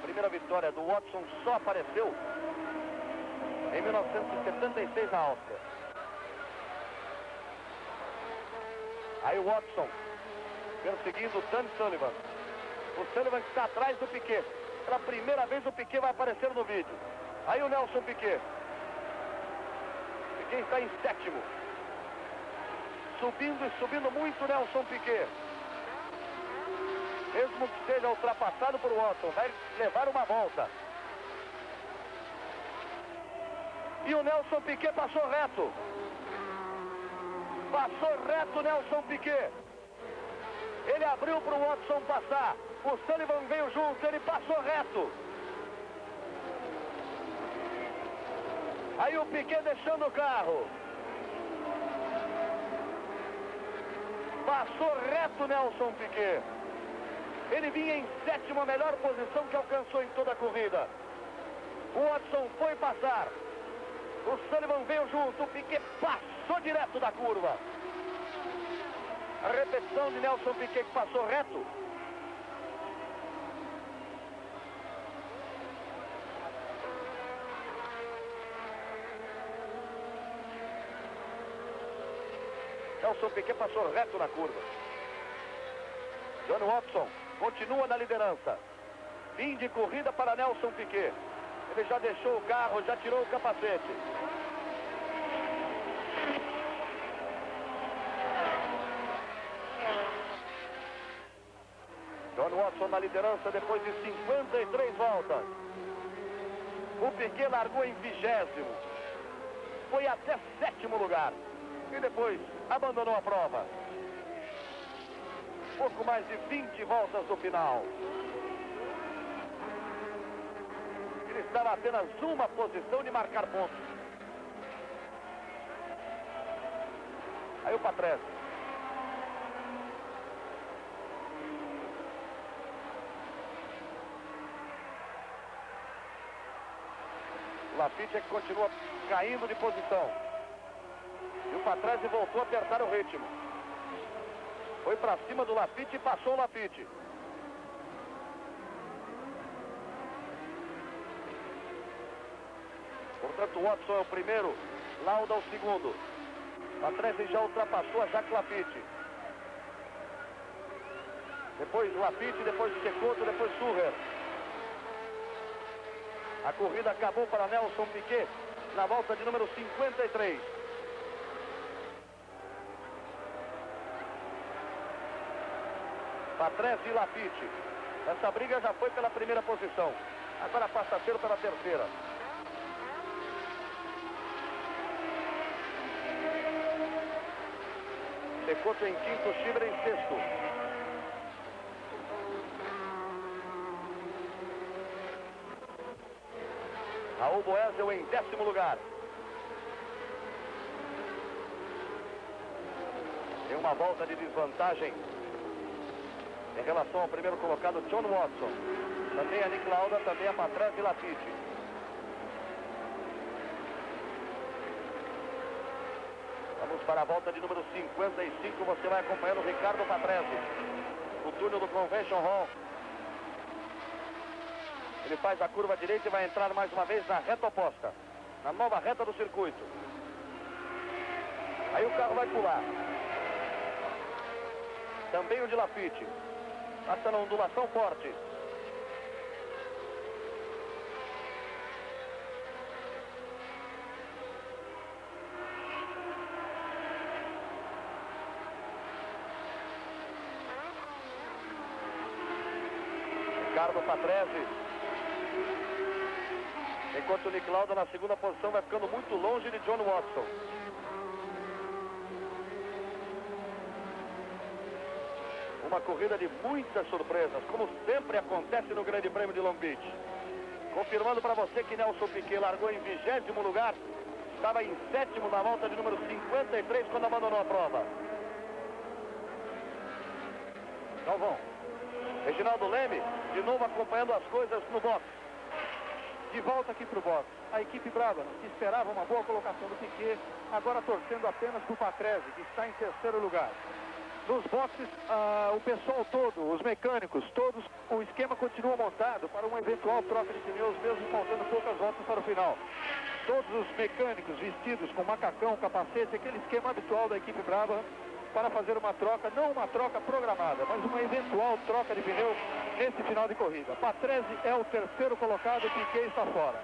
Primeira vitória do Watson só apareceu em 1976 na Áustria. Aí o Watson perseguindo o Dan Sullivan. O Sullivan está atrás do Piquet. Pela primeira vez o Piquet vai aparecer no vídeo. Aí o Nelson Piquet. Piquet está em 7º. Subindo e subindo muito Nelson Piquet. Mesmo que seja ultrapassado por Watson, vai levar uma volta. E o Nelson Piquet passou reto. Passou reto Nelson Piquet. Ele abriu para o Watson passar. O Sullivan veio junto, ele passou reto. Aí o Piquet deixando o carro. Passou reto Nelson Piquet. Ele vinha em 7º, a melhor posição que alcançou em toda a corrida. O Watson foi passar. O Sullivan veio junto, o Piquet passou direto da curva. A repetição de Nelson Piquet que passou reto. Nelson Piquet passou reto na curva. John Watson continua na liderança. Fim de corrida para Nelson Piquet. Ele já deixou o carro, já tirou o capacete. John Watson na liderança depois de 53 voltas. O Piquet largou em 20º. Foi até 7º lugar. E depois abandonou a prova. Pouco mais de 20 voltas do final. Ele estava a apenas uma posição de marcar pontos. Aí o Patrese. Lafitte é que continua caindo de posição. E o Patrese voltou a apertar o ritmo. Foi para cima do Lafitte e passou o Lafitte. Portanto, o Watson é o primeiro, Lauda o segundo. Patrese já ultrapassou a Jacques Lafitte. Depois Lafitte, depois Cecotto, depois Surrer. A corrida acabou para Nelson Piquet na volta de número 53. Patrese e Lafitte. Essa briga já foi pela primeira posição. Agora passa a ser pela terceira. Cecotto em quinto, Schibrer em sexto. Raul Boesel em 10º lugar. Tem uma volta de desvantagem em relação ao primeiro colocado, John Watson. Também a Nick Lauda, também a Patrese e Lafitte. Vamos para a volta de número 55. Você vai acompanhando o Ricardo Patrese no túnel do Convention Hall. Ele faz a curva direita e vai entrar mais uma vez na reta oposta, na nova reta do circuito. Aí o carro vai pular. Também o de Lafitte. Passa na ondulação forte. Ricardo Patrese. Enquanto o Nick Lauda na segunda posição vai ficando muito longe de John Watson. Uma corrida de muitas surpresas, como sempre acontece no Grande Prêmio de Long Beach. Confirmando para você que Nelson Piquet largou em 20º lugar, estava em 7º na volta de número 53 quando abandonou a prova. Galvão. Reginaldo Leme, de novo acompanhando as coisas no box. De volta aqui para o box. A equipe Brabham, que esperava uma boa colocação do Piquet, agora torcendo apenas para o Patrese, que está em 3º lugar. Nos boxes, o pessoal todo, os mecânicos, todos, o esquema continua montado para uma eventual troca de pneus, mesmo faltando poucas voltas para o final. Todos os mecânicos vestidos com macacão, capacete, aquele esquema habitual da equipe Brabham, para fazer uma troca, não uma troca programada, mas uma eventual troca de pneu nesse final de corrida. Patrese é o 3º colocado, Piquet está fora.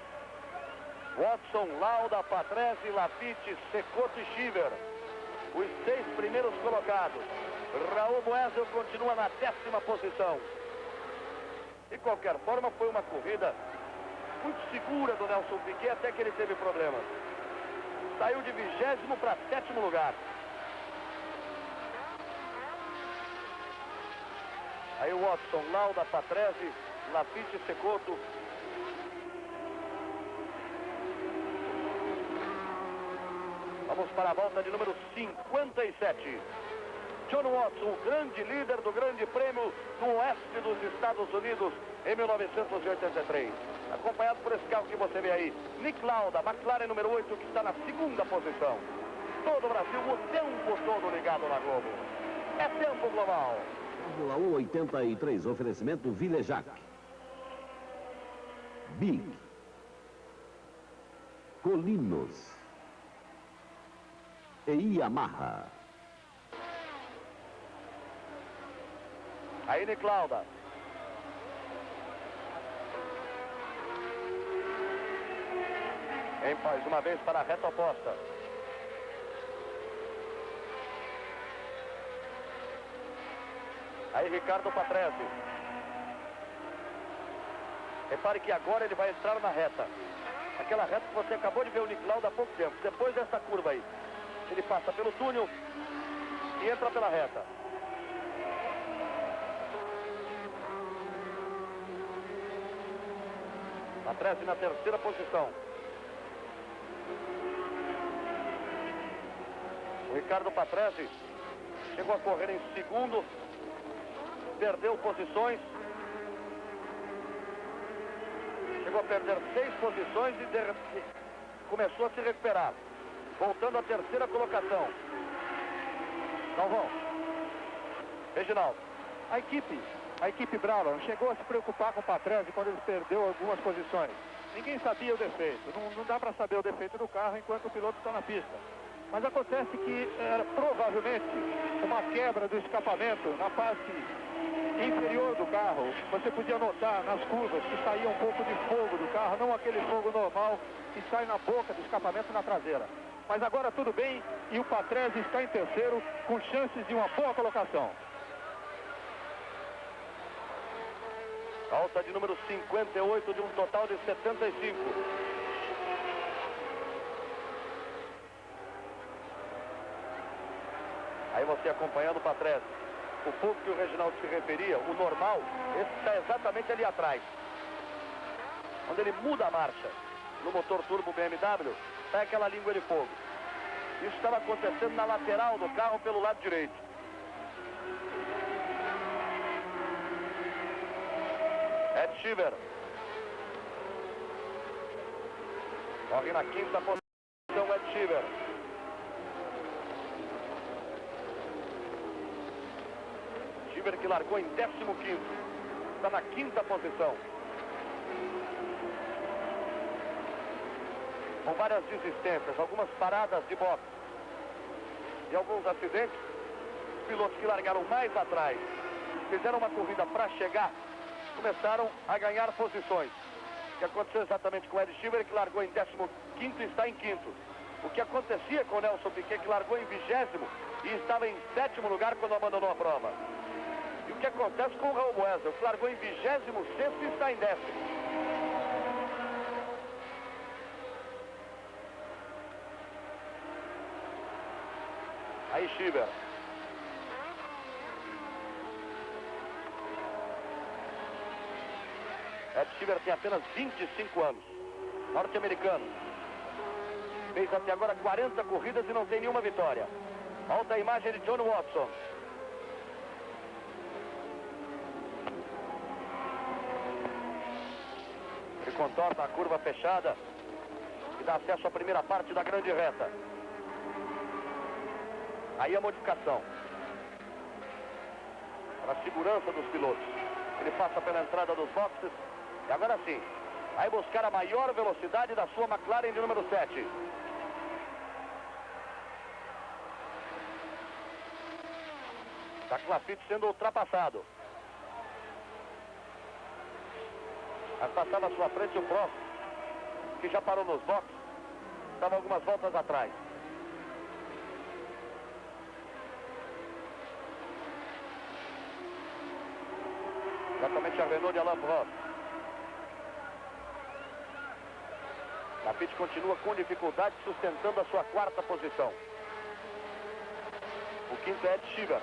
Watson, Lauda, Patrese, Lafitte, Cecotto e Schibrer. Os 6 primeiros colocados. Raul Boesel continua na 10ª posição. De qualquer forma, foi uma corrida muito segura do Nelson Piquet, até que ele teve problemas. Saiu de 20º para 7º lugar. Aí o Watson, Lauda, Patrese, Lafitte, Cecotto. Vamos para a volta de número 57. John Watson, o grande líder do Grande Prêmio do Oeste dos Estados Unidos em 1983. Acompanhado por esse carro que você vê aí, Nick Lauda, McLaren número 8, que está na 2ª posição. Todo o Brasil, o tempo todo ligado na Globo. É tempo global. Fórmula 1 83, oferecimento Villejac. Big. Colinos. E Yamaha. Aí Nick Lauda. Mais uma vez para a reta oposta. Aí Ricardo Patrese. Repare que agora ele vai entrar na reta. Aquela reta que você acabou de ver o Nick Lauda há pouco tempo. Depois dessa curva aí. Ele passa pelo túnel e entra pela reta. Patrese na 3ª posição. O Ricardo Patrese chegou a correr em 2º, perdeu posições. Chegou a perder 6 posições e começou a se recuperar. Voltando à terceira colocação. Galvão. Reginaldo. A equipe Brabham chegou a se preocupar com o Patrese quando ele perdeu algumas posições. Ninguém sabia o defeito. Não dá para saber o defeito do carro enquanto o piloto está na pista. Mas acontece que era provavelmente uma quebra do escapamento na parte inferior do carro. Você podia notar nas curvas que saía um pouco de fogo do carro, não aquele fogo normal que sai na boca do escapamento na traseira. Mas agora tudo bem e o Patrese está em terceiro com chances de uma boa colocação. Volta de número 58 de um total de 75. Aí você acompanhando o Patrese. O fogo que o Reginaldo se referia, o normal, esse está exatamente ali atrás. Quando ele muda a marcha no motor turbo BMW, sai aquela língua de fogo. Isso estava acontecendo na lateral do carro pelo lado direito. Ed Schieber. Corre na quinta posição, Ed Schieber. Schieber que largou em 15º. Está na quinta posição. Com várias desistências, algumas paradas de boxe e alguns acidentes. Os pilotos que largaram mais atrás, fizeram uma corrida para chegar, começaram a ganhar posições. O que aconteceu exatamente com o Ed Schieber, que largou em 15º e está em 5º. O que acontecia com o Nelson Piquet, que largou em 20º e estava em 7º lugar quando abandonou a prova. E o que acontece com o Raul Boesel, que largou em 26º e está em 10º. Aí Schieber. Ed Schieber tem apenas 25 anos. Norte-americano. Fez até agora 40 corridas e não tem nenhuma vitória. Volta a imagem de John Watson. Ele contorna a curva fechada e dá acesso à primeira parte da grande reta. Aí a modificação. Para a segurança dos pilotos. Ele passa pela entrada dos boxes. E agora sim, vai buscar a maior velocidade da sua McLaren de número 7. Está Laffite sendo ultrapassado. Mas passava à sua frente o Prost, que já parou nos boxes. Estava algumas voltas atrás. Exatamente a Renault de Alain Prost. Laffite continua com dificuldade, sustentando a sua quarta posição. O quinto é Ed Schieber.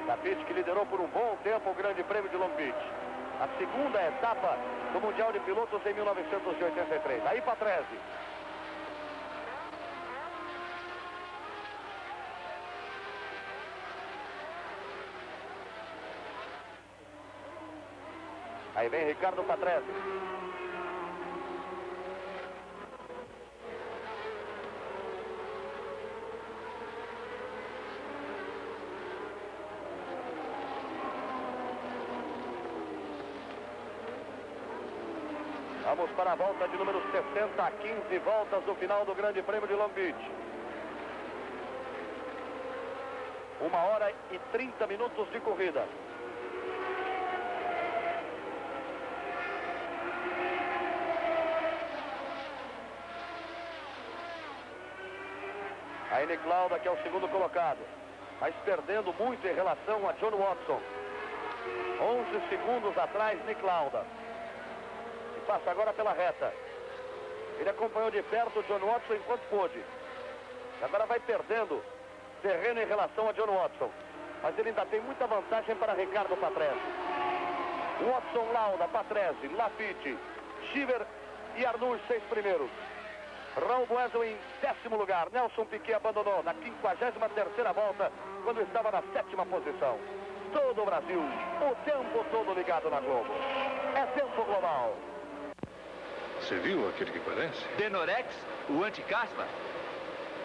Laffite que liderou por um bom tempo o Grande Prêmio de Long Beach. A segunda etapa do Mundial de Pilotos em 1983. Aí Patrese. Aí vem Ricardo Patrese. Vamos para a volta de número 60, a 15 voltas do final do Grande Prêmio de Long Beach. 1h e 30 minutos de corrida. Aí Nick Lauda, que é o segundo colocado, mas perdendo muito em relação a John Watson. 11 segundos atrás, Nick Lauda. E passa agora pela reta. Ele acompanhou de perto o John Watson enquanto pôde. E agora vai perdendo terreno em relação a John Watson. Mas ele ainda tem muita vantagem para Ricardo Patrese. Watson, Lauda, Patrese, Laffite, Schieber e Arnoux, 6 primeiros. Raul Boesel em 10º lugar. Nelson Piquet abandonou na 53ª volta quando estava na 7ª posição. Todo o Brasil, o tempo todo ligado na Globo. É tempo global. Você viu aquele que parece? Denorex, o anticaspa,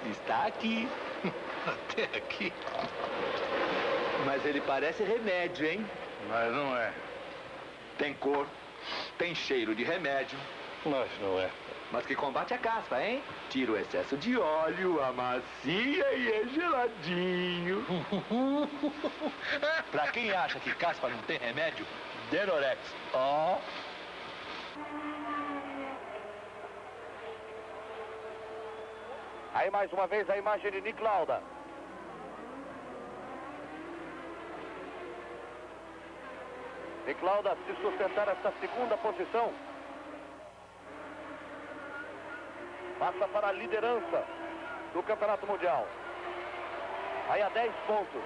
está aqui. Até aqui. Mas ele parece remédio, hein? Mas não é. Tem cor, tem cheiro de remédio. Mas não é. Mas que combate a caspa, hein? Tira o excesso de óleo, amacia e é geladinho. Pra quem acha que caspa não tem remédio, Denorex. Ó. Aí mais uma vez a imagem de Nick Lauda. Nick Lauda se sustentar esta 2ª posição. Passa para a liderança do Campeonato Mundial. Aí a 10 pontos.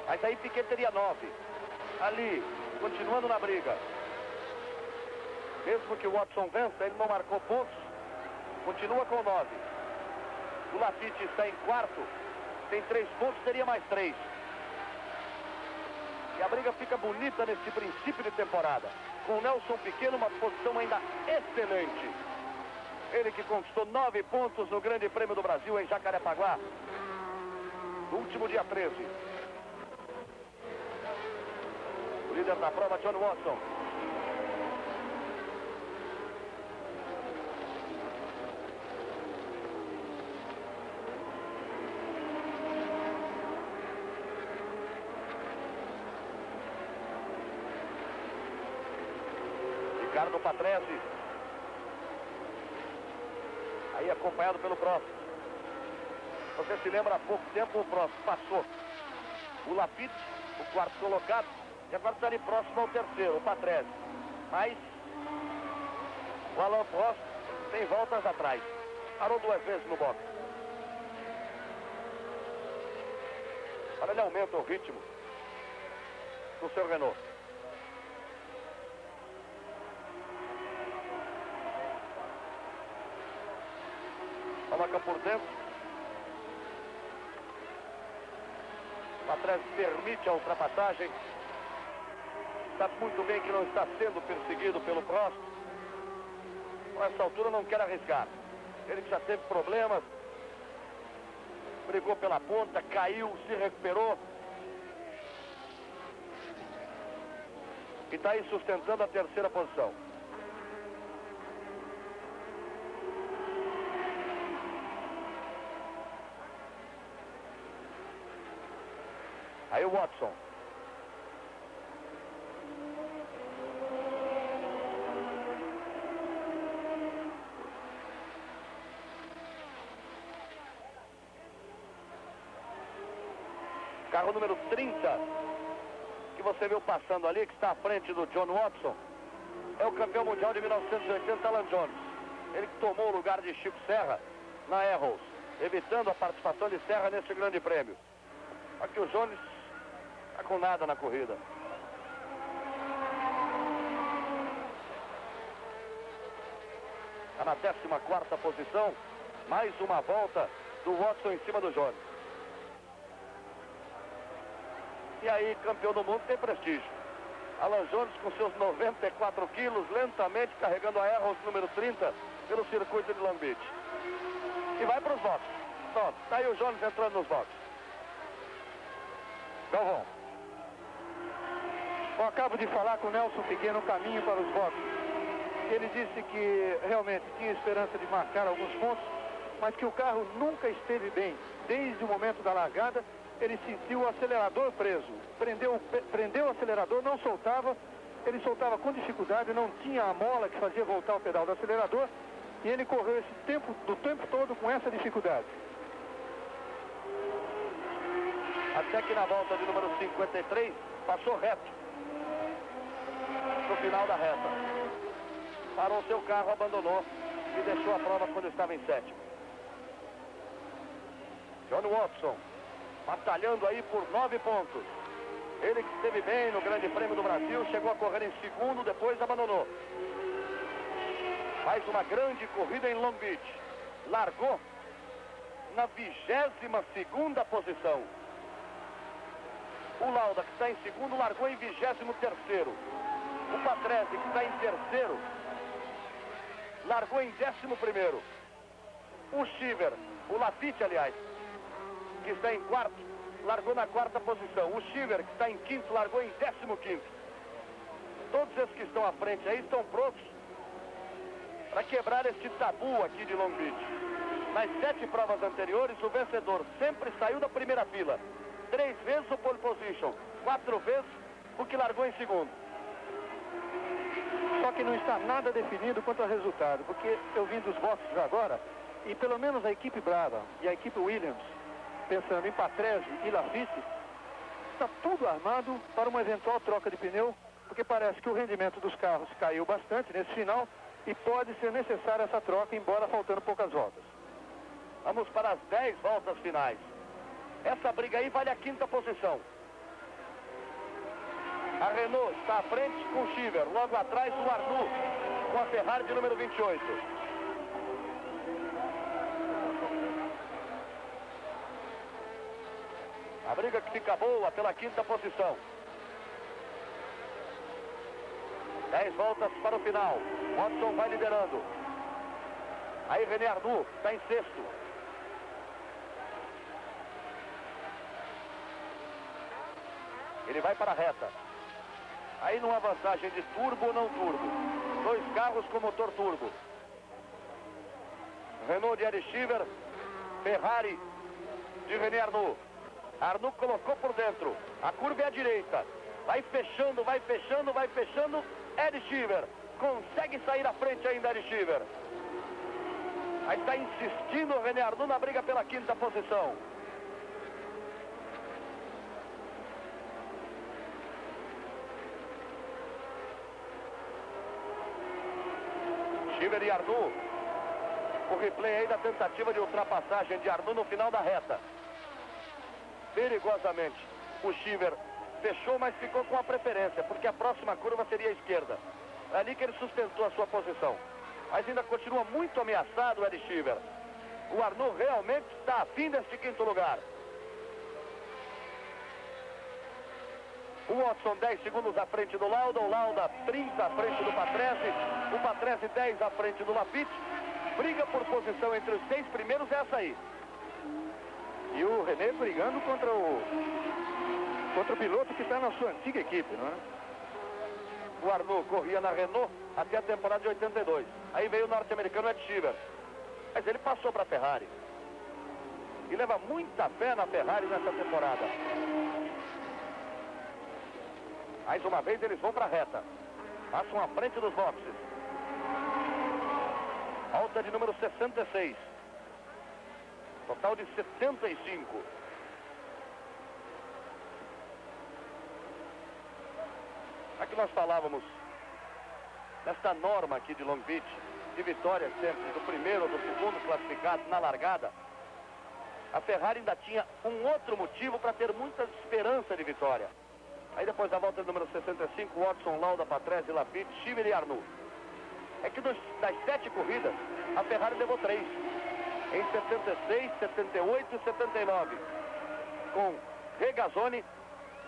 Mas aí Piquet teria 9. Ali, continuando na briga. Mesmo que o Watson vença, ele não marcou pontos. Continua com 9. O Lafitte está em 4º. Tem 3 pontos, teria mais 3. E a briga fica bonita nesse princípio de temporada. Com o Nelson Piquet numa posição ainda excelente. Ele que conquistou 9 pontos no Grande Prêmio do Brasil em Jacarepaguá. No último dia 13. O líder da prova, John Watson. Ricardo Patrese. Aí acompanhado pelo Prost. Você se lembra, há pouco tempo o Prost passou o Lafitte, o 4º colocado, e agora está ali próximo ao 3º, o Patrese. Mas o Alain Prost tem voltas atrás. Parou 2 vezes no boxe. Agora ele aumenta o ritmo do seu Renault. Coloca por dentro. Patrese permite a ultrapassagem. Sabe muito bem que não está sendo perseguido pelo Prost. A essa altura não quer arriscar. Ele que já teve problemas. Brigou pela ponta, caiu, se recuperou. E está aí sustentando a 3ª posição. Aí o Watson. Carro número 30, que você viu passando ali, que está à frente do John Watson, é o campeão mundial de 1980, Alan Jones. Ele que tomou o lugar de Chico Serra na Arrows, evitando a participação de Serra nesse grande prêmio. Aqui o Jones está com nada na corrida. Está na 14ª posição. Mais uma volta do Watson em cima do Jones. E aí, campeão do mundo tem prestígio. Alan Jones com seus 94 quilos, lentamente carregando a Arrows número 30 pelo circuito de Long Beach. E vai para os boxes. Pronto, está aí o Jones entrando nos boxes. Galvão. Eu acabo de falar com o Nelson Piquet no caminho para os boxes. Ele disse que realmente tinha esperança de marcar alguns pontos, mas que o carro nunca esteve bem. Desde o momento da largada, ele sentiu o acelerador preso. Prendeu o acelerador, não soltava. Ele soltava com dificuldade, não tinha a mola que fazia voltar o pedal do acelerador. E ele correu esse tempo todo com essa dificuldade. Até que na volta de número 53, passou reto. No final da reta. Parou seu carro, abandonou e deixou a prova quando estava em 7º. John Watson, batalhando aí por 9 pontos. Ele que esteve bem no Grande Prêmio do Brasil, chegou a correr em 2º, depois abandonou. Faz uma grande corrida em Long Beach. Largou na 22ª posição. O Lauda, que está em segundo, largou em 23º. O Patrese, que está em terceiro, largou em 11º. O Shiver, o Laffite, aliás, que está em quarto, largou na quarta posição. O Shiver, que está em quinto, largou em 15º. Todos esses que estão à frente aí estão prontos para quebrar este tabu aqui de Long Beach. Nas 7 provas anteriores, o vencedor sempre saiu da primeira fila. 3 vezes o pole position, 4 vezes o que largou em segundo. Só que não está nada definido quanto ao resultado, porque eu vim dos boxes agora, e pelo menos a equipe Brabham e a equipe Williams, pensando em Patrese e Laffite, está tudo armado para uma eventual troca de pneu, porque parece que o rendimento dos carros caiu bastante nesse final e pode ser necessária essa troca, embora faltando poucas voltas. Vamos para as 10 voltas finais. Essa briga aí vale a 5ª posição. A Renault está à frente com o Shiver, logo atrás o Arnoux com a Ferrari de número 28. A briga que fica boa pela 5ª posição. 10 voltas para o final. Watson vai liderando. Aí René Arnoux está em sexto. Ele vai para a reta. Aí numa vantagem de turbo ou não turbo. 2 carros com motor turbo. Renault de Eddie Shiver, Ferrari de René Arnoux. Arnoux colocou por dentro. A curva é à direita. Vai fechando, vai fechando, vai fechando. Eddie Shiver consegue sair à frente ainda, Eddie Shiver. Aí está insistindo o René Arnoux na briga pela 5ª posição. Shiver e Arnoux. O replay aí da tentativa de ultrapassagem de Arnoux no final da reta. Perigosamente, o Shiver fechou, mas ficou com a preferência, porque a próxima curva seria a esquerda. É ali que ele sustentou a sua posição. Mas ainda continua muito ameaçado o Eddie Shiver. O Arnoux realmente está afim deste 5º lugar. O Watson 10 segundos à frente do Lauda, o Lauda 30 à frente do Patrese, o Patrese 10 à frente do Laffite. Briga por posição entre os 6 primeiros é essa aí. E o René brigando contra o piloto que está na sua antiga equipe, não é? O Arnoux corria na Renault até a temporada de 82. Aí veio o norte-americano Ed Shiver. Mas ele passou para a Ferrari. E leva muita fé na Ferrari nessa temporada. Mais uma vez eles vão para a reta. Passam à frente dos boxes. Volta de número 66. Total de 75. Aqui nós falávamos desta norma aqui de Long Beach, de vitória sempre do primeiro ou do segundo classificado na largada. A Ferrari ainda tinha um outro motivo para ter muita esperança de vitória. Aí depois da volta do número 65, Watson, Lauda, Patrese, Laffite, Shiver e Arnoux. É que das 7 corridas, a Ferrari levou 3. Em 76, 78 e 79. Com Regazzoni,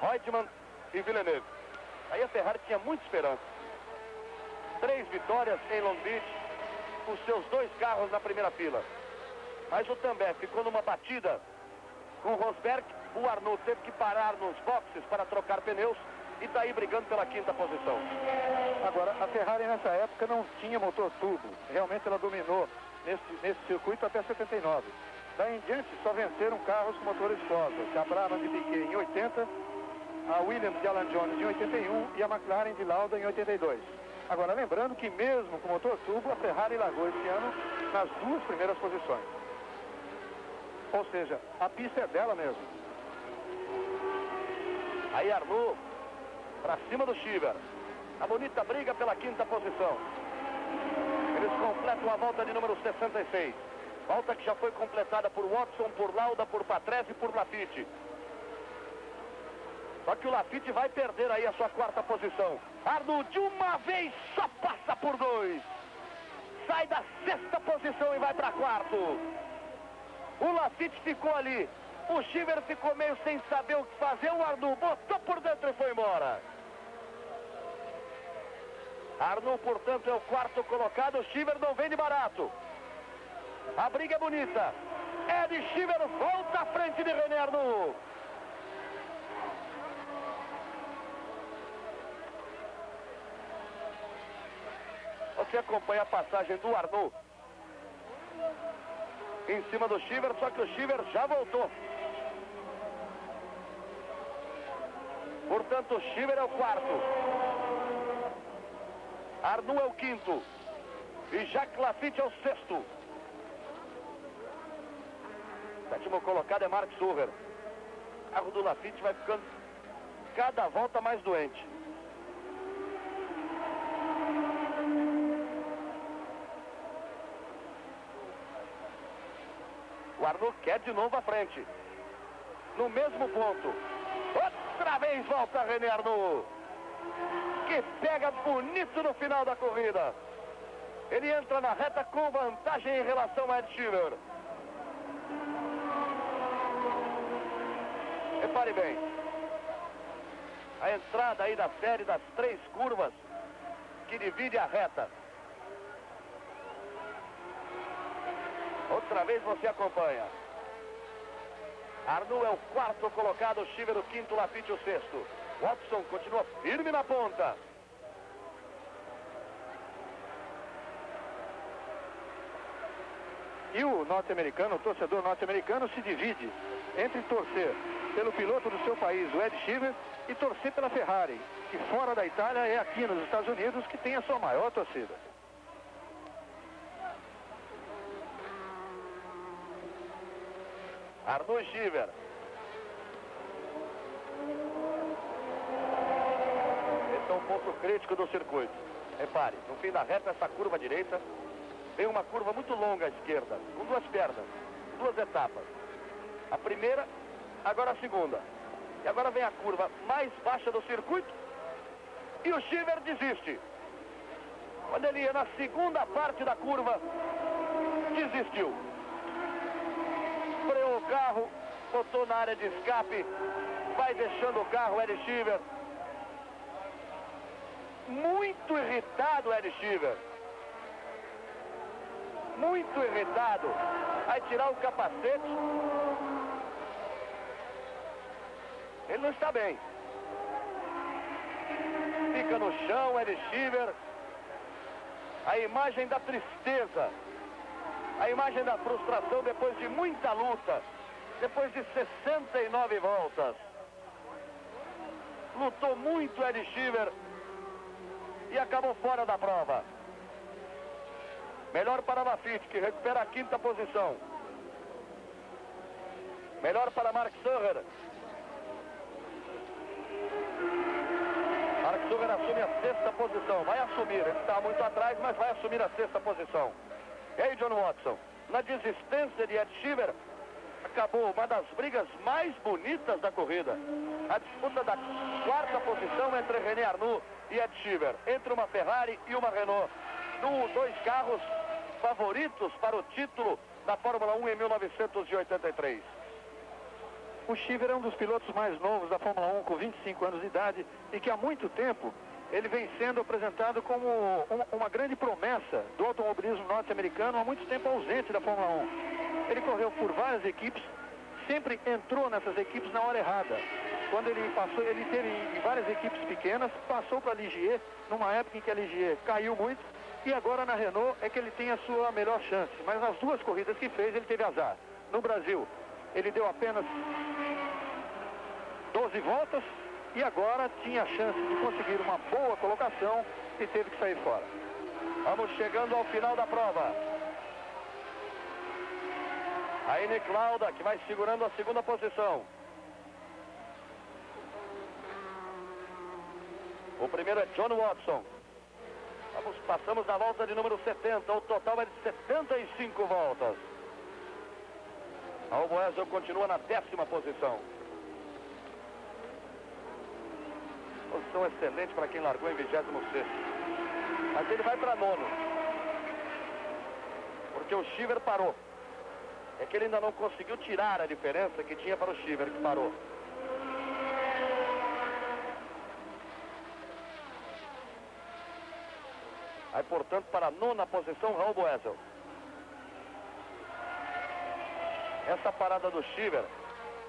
Reutemann e Villeneuve. Aí a Ferrari tinha muita esperança. 3 vitórias em Long Beach, com seus 2 carros na primeira fila. Mas o Tambay ficou numa batida com o Rosberg. O Arnoux teve que parar nos boxes para trocar pneus e está aí brigando pela 5ª posição. Agora, a Ferrari nessa época não tinha motor turbo. Realmente ela dominou nesse circuito até 79. Daí em diante só venceram carros com motores Cosworth. A Brabham de Piquet em 80, a Williams de Alan Jones em 81 e a McLaren de Lauda em 82. Agora, lembrando que mesmo com motor turbo, a Ferrari largou esse ano nas 2 primeiras posições. Ou seja, a pista é dela mesmo. Aí Arnoux para cima do Shiver. A bonita briga pela 5ª posição. Eles completam a volta de número 66. Volta que já foi completada por Watson, por Lauda, por Patrese e por Laffite. Só que o Laffite vai perder aí a sua 4ª posição. Arnoux de uma vez só passa por 2. Sai da 6ª posição e vai para 4º. O Laffite ficou ali O Shiver ficou meio sem saber o que fazer. O Arnoux botou por dentro e foi embora. Arnoux, portanto, é o quarto colocado. O Shiver não vem de barato. A briga é bonita. Ed Shiver volta à frente de René Arnoux. Você acompanha a passagem do Arnoux em cima do Shiver, só que o Shiver já voltou. Portanto, o Shiver é o quarto. Arnoux é o quinto. E Jacques Laffite é o sexto. Sétimo colocado é Mark Sucher. O carro do Laffite vai ficando cada volta mais doente. O Arnoux quer de novo à frente. No mesmo ponto. Outra vez volta René Arnoux. Que pega bonito no final da corrida. Ele entra na reta com vantagem em relação a Ed Shiver. Repare bem. A entrada aí da série das 3 curvas que divide a reta. Outra vez você acompanha. Arnoux é o quarto colocado, Shiver o quinto, Laffite o sexto. Watson continua firme na ponta. E o norte-americano, o torcedor norte-americano se divide entre torcer pelo piloto do seu país, o Ed Shiver, e torcer pela Ferrari, que fora da Itália é aqui nos Estados Unidos que tem a sua maior torcida. Arnoux e Shiver. Esse é um ponto crítico do circuito. Repare, no fim da reta, essa curva direita, vem uma curva muito longa à esquerda, com 2 pernas, 2 etapas. A primeira, agora a segunda. E agora vem a curva mais baixa do circuito e o Shiver desiste. Quando ele ia na segunda parte da curva, desistiu. Freou o carro, botou na área de escape, vai deixando o carro, Ed Shiver. Muito irritado, Ed Shiver. Muito irritado. Vai tirar o capacete. Ele não está bem. Fica no chão, Ed Shiver. A imagem da tristeza. A imagem da frustração depois de muita luta. Depois de 69 voltas. Lutou muito Ed Shiver. E acabou fora da prova. Melhor para Laffite, que recupera a 5ª posição. Melhor para Mark Sucher. Mark Sucher assume a 6ª posição. Vai assumir, ele está muito atrás, mas vai assumir a 6ª posição. E aí, John Watson, na desistência de Ed Shiver, acabou uma das brigas mais bonitas da corrida. A disputa da 4ª posição entre René Arnoux e Ed Shiver. Entre uma Ferrari e uma Renault. 2 carros favoritos para o título da Fórmula 1 em 1983. O Shiver é um dos pilotos mais novos da Fórmula 1, com 25 anos de idade, e que há muito tempo ele vem sendo apresentado como uma grande promessa do automobilismo norte-americano, há muito tempo ausente da Fórmula 1. Ele correu por várias equipes, sempre entrou nessas equipes na hora errada. Quando ele passou, ele teve em várias equipes pequenas, passou para a Ligier, numa época em que a Ligier caiu muito, e agora na Renault é que ele tem a sua melhor chance. Mas nas 2 corridas que fez, ele teve azar. No Brasil, ele deu apenas 12 voltas, e agora tinha a chance de conseguir uma boa colocação e teve que sair fora. Vamos chegando ao final da prova. A Nick Lauda, que vai segurando a 2ª posição. O primeiro é John Watson. Passamos da volta de número 70. O total é de 75 voltas. Raul Boesel continua na 10ª posição. Posição excelente para quem largou em 26º. Mas ele vai para 9º. Porque o Shiver parou. é que ele ainda não conseguiu tirar a diferença que tinha para o Shiver, que parou. Aí, portanto, para a 9ª posição, Raul Boesel. Essa parada do Shiver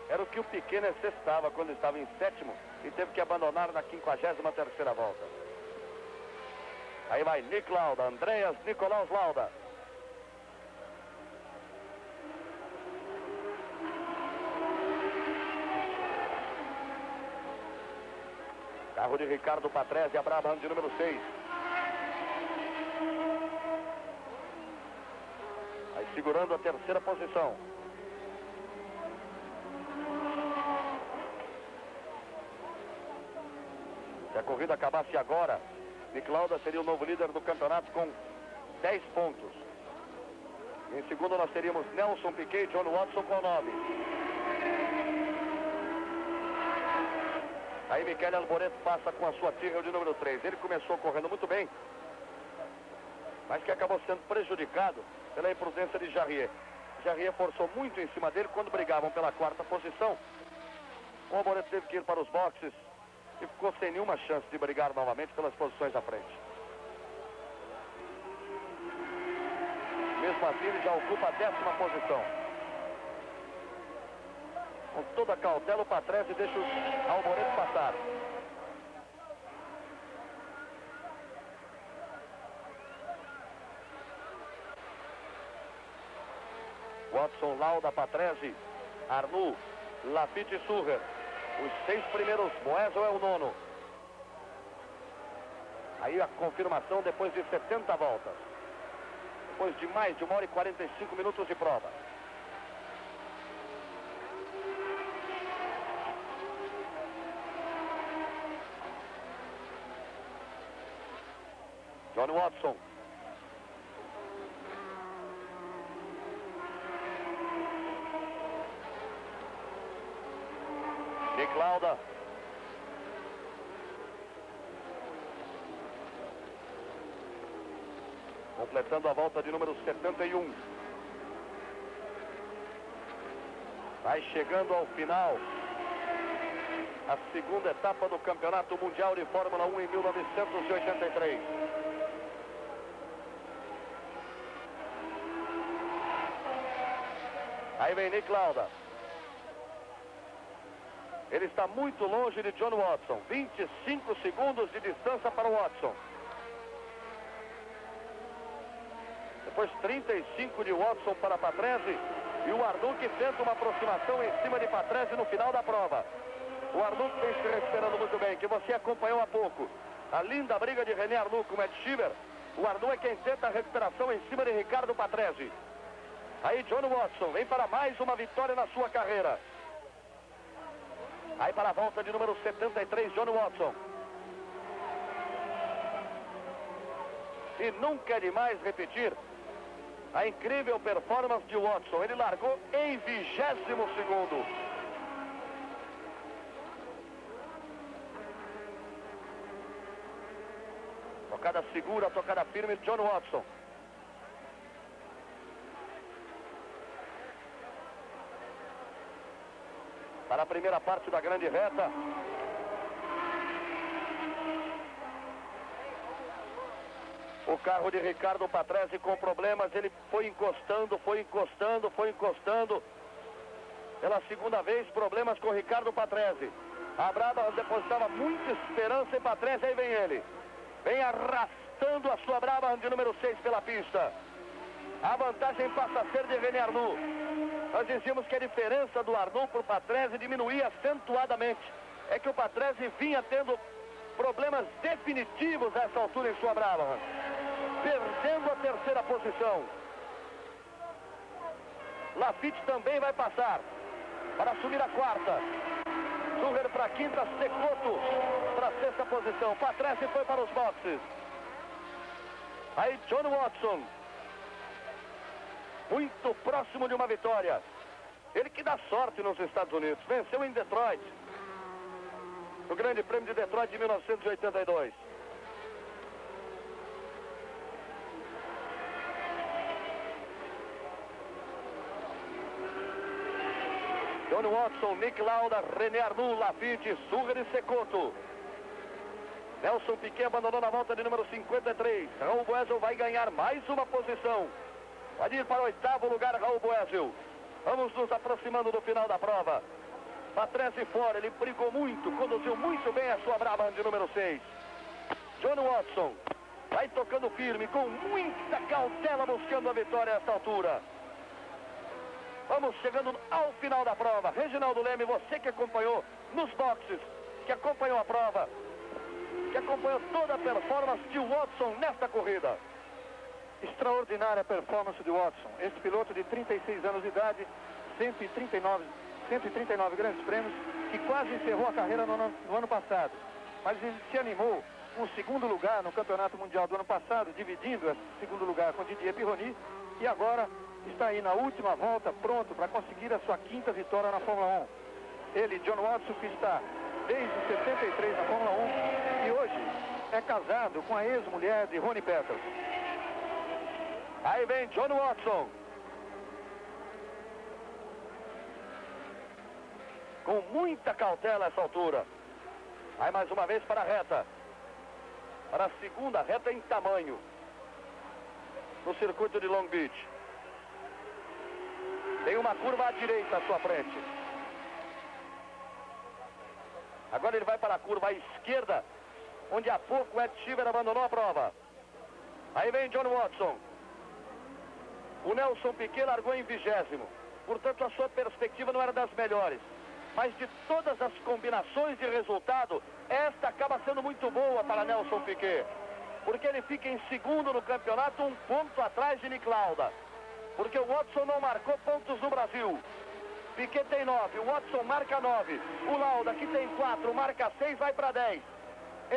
era o que o Piquet necessitava quando estava em 7º e teve que abandonar na 53ª volta. Aí vai Nick Lauda, Andreas Nicolaus Lauda. Carro de Ricardo Patrese, a Brabham de número 6. Aí segurando a 3ª posição. Se a corrida acabasse agora, Nick Lauda seria o novo líder do campeonato com 10 pontos. Em segundo nós teríamos Nelson Piquet e John Watson com 9. Aí Michele Alboreto passa com a sua Tyrrell de número 3. Ele começou correndo muito bem, mas que acabou sendo prejudicado pela imprudência de Jarier. Jarier forçou muito em cima dele quando brigavam pela 4ª posição. O Alboreto teve que ir para os boxes e ficou sem nenhuma chance de brigar novamente pelas posições à frente. Mesmo assim, ele já ocupa a 10ª posição. Com toda a cautela, o Patrese deixa o Alboreto passar. Watson, Lauda, Patrese, Arnoux, Laffite e Surrer. Os 6 primeiros, Boesel é o 9º. Aí a confirmação depois de 70 voltas. Depois de mais de 1 hora e 45 minutos de prova. John Watson. Nick Lauda. Completando a volta de número 71. Vai chegando ao final a 2ª etapa do Campeonato Mundial de Fórmula 1 em 1983. Aí vem Nick Lauda. Ele está muito longe de John Watson. 25 segundos de distância para o Watson. Depois 35 de Watson para Patrese. E o Arnoux que tenta uma aproximação em cima de Patrese no final da prova. O Arnoux vem se recuperando muito bem, que você acompanhou há pouco. A linda briga de René Arnoux com Matt Shiver. O Arnoux é quem tenta a recuperação em cima de Ricardo Patrese. Aí John Watson vem para mais uma vitória na sua carreira. Aí para a volta de número 73, John Watson. E nunca é demais repetir a incrível performance de Watson. Ele largou em 20º. Tocada segura, tocada firme, John Watson. Para a primeira parte da grande reta. O carro de Ricardo Patrese com problemas, ele foi encostando. Pela 2ª vez, problemas com Ricardo Patrese. A Brabham depositava muita esperança em Patrese, aí vem ele. Vem arrastando a sua Brabham de número 6 pela pista. A vantagem passa a ser de René Arnoux. Nós dizíamos que a diferença do Arnoux para o Patrese diminuía acentuadamente. É que o Patrese vinha tendo problemas definitivos a essa altura em sua Brabham. Perdendo a 3ª posição. Laffite também vai passar para assumir a 4ª. Surrer para a 5ª, Cecotto para a 6ª posição. Patrese foi para os boxes. Aí John Watson. Muito próximo de uma vitória. Ele que dá sorte nos Estados Unidos. Venceu em Detroit. No Grande Prêmio de Detroit de 1982. Johnny Watson, Nick Lauda, René Arnoux, Lafitte, Surrer e Cecotto. Nelson Piquet abandonou na volta de número 53. Raul Boesel vai ganhar mais uma posição. Pode ir para o 8º lugar, Raul Boesel. Vamos nos aproximando do final da prova. Patrese fora, ele brigou muito, conduziu muito bem a sua Brabham de número 6. Johnny Watson vai tocando firme, com muita cautela, buscando a vitória a esta altura. Vamos chegando ao final da prova. Reginaldo Leme, você que acompanhou nos boxes, que acompanhou a prova, que acompanhou toda a performance de Watson nesta corrida. Extraordinária performance de Watson. Esse piloto de 36 anos de idade, 139 grandes prêmios, que quase encerrou a carreira no ano passado. Mas ele se animou com o 2º lugar no Campeonato Mundial do ano passado, dividindo esse 2º lugar com Didier Pironi, e agora está aí na última volta, pronto para conseguir a sua 5ª vitória na Fórmula 1. Ele, John Watson, que está desde 73 na Fórmula 1 e hoje é casado com a ex-mulher de Ronnie Peterson. Aí vem John Watson. Com muita cautela essa altura. Aí mais uma vez para a reta. Para a segunda reta em tamanho. No circuito de Long Beach. Tem uma curva à direita à sua frente. Agora ele vai para a curva à esquerda, onde há pouco Ed Cheever abandonou a prova. Aí vem John Watson. O Nelson Piquet largou em 20º. Portanto, a sua perspectiva não era das melhores. Mas de todas as combinações de resultado, esta acaba sendo muito boa para Nelson Piquet. Porque ele fica em 2º no campeonato, 1 ponto atrás de Nick Lauda. Porque o Watson não marcou pontos no Brasil. Piquet tem 9, o Watson marca 9. O Lauda, que tem 4, marca 6, vai para 10.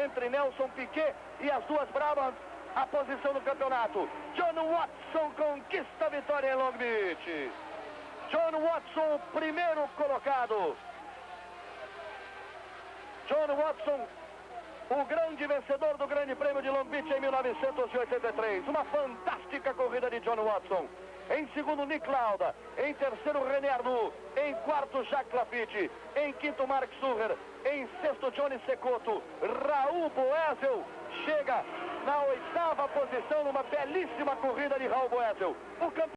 Entre Nelson Piquet e as duas Brabhams, a posição no campeonato. John Watson conquista a vitória em Long Beach. John Watson, o primeiro colocado. John Watson, o grande vencedor do Grande Prêmio de Long Beach em 1983. Uma fantástica corrida de John Watson. Em 2º, Nick Lauda. Em 3º, René Arnoux. Em 4º, Jacques Lafitte. Em 5º, Mark Surrer. Em 6º, Johnny Cecotto. Raul Boesel chega na 8ª posição numa belíssima corrida de Raul Boesel. O campeão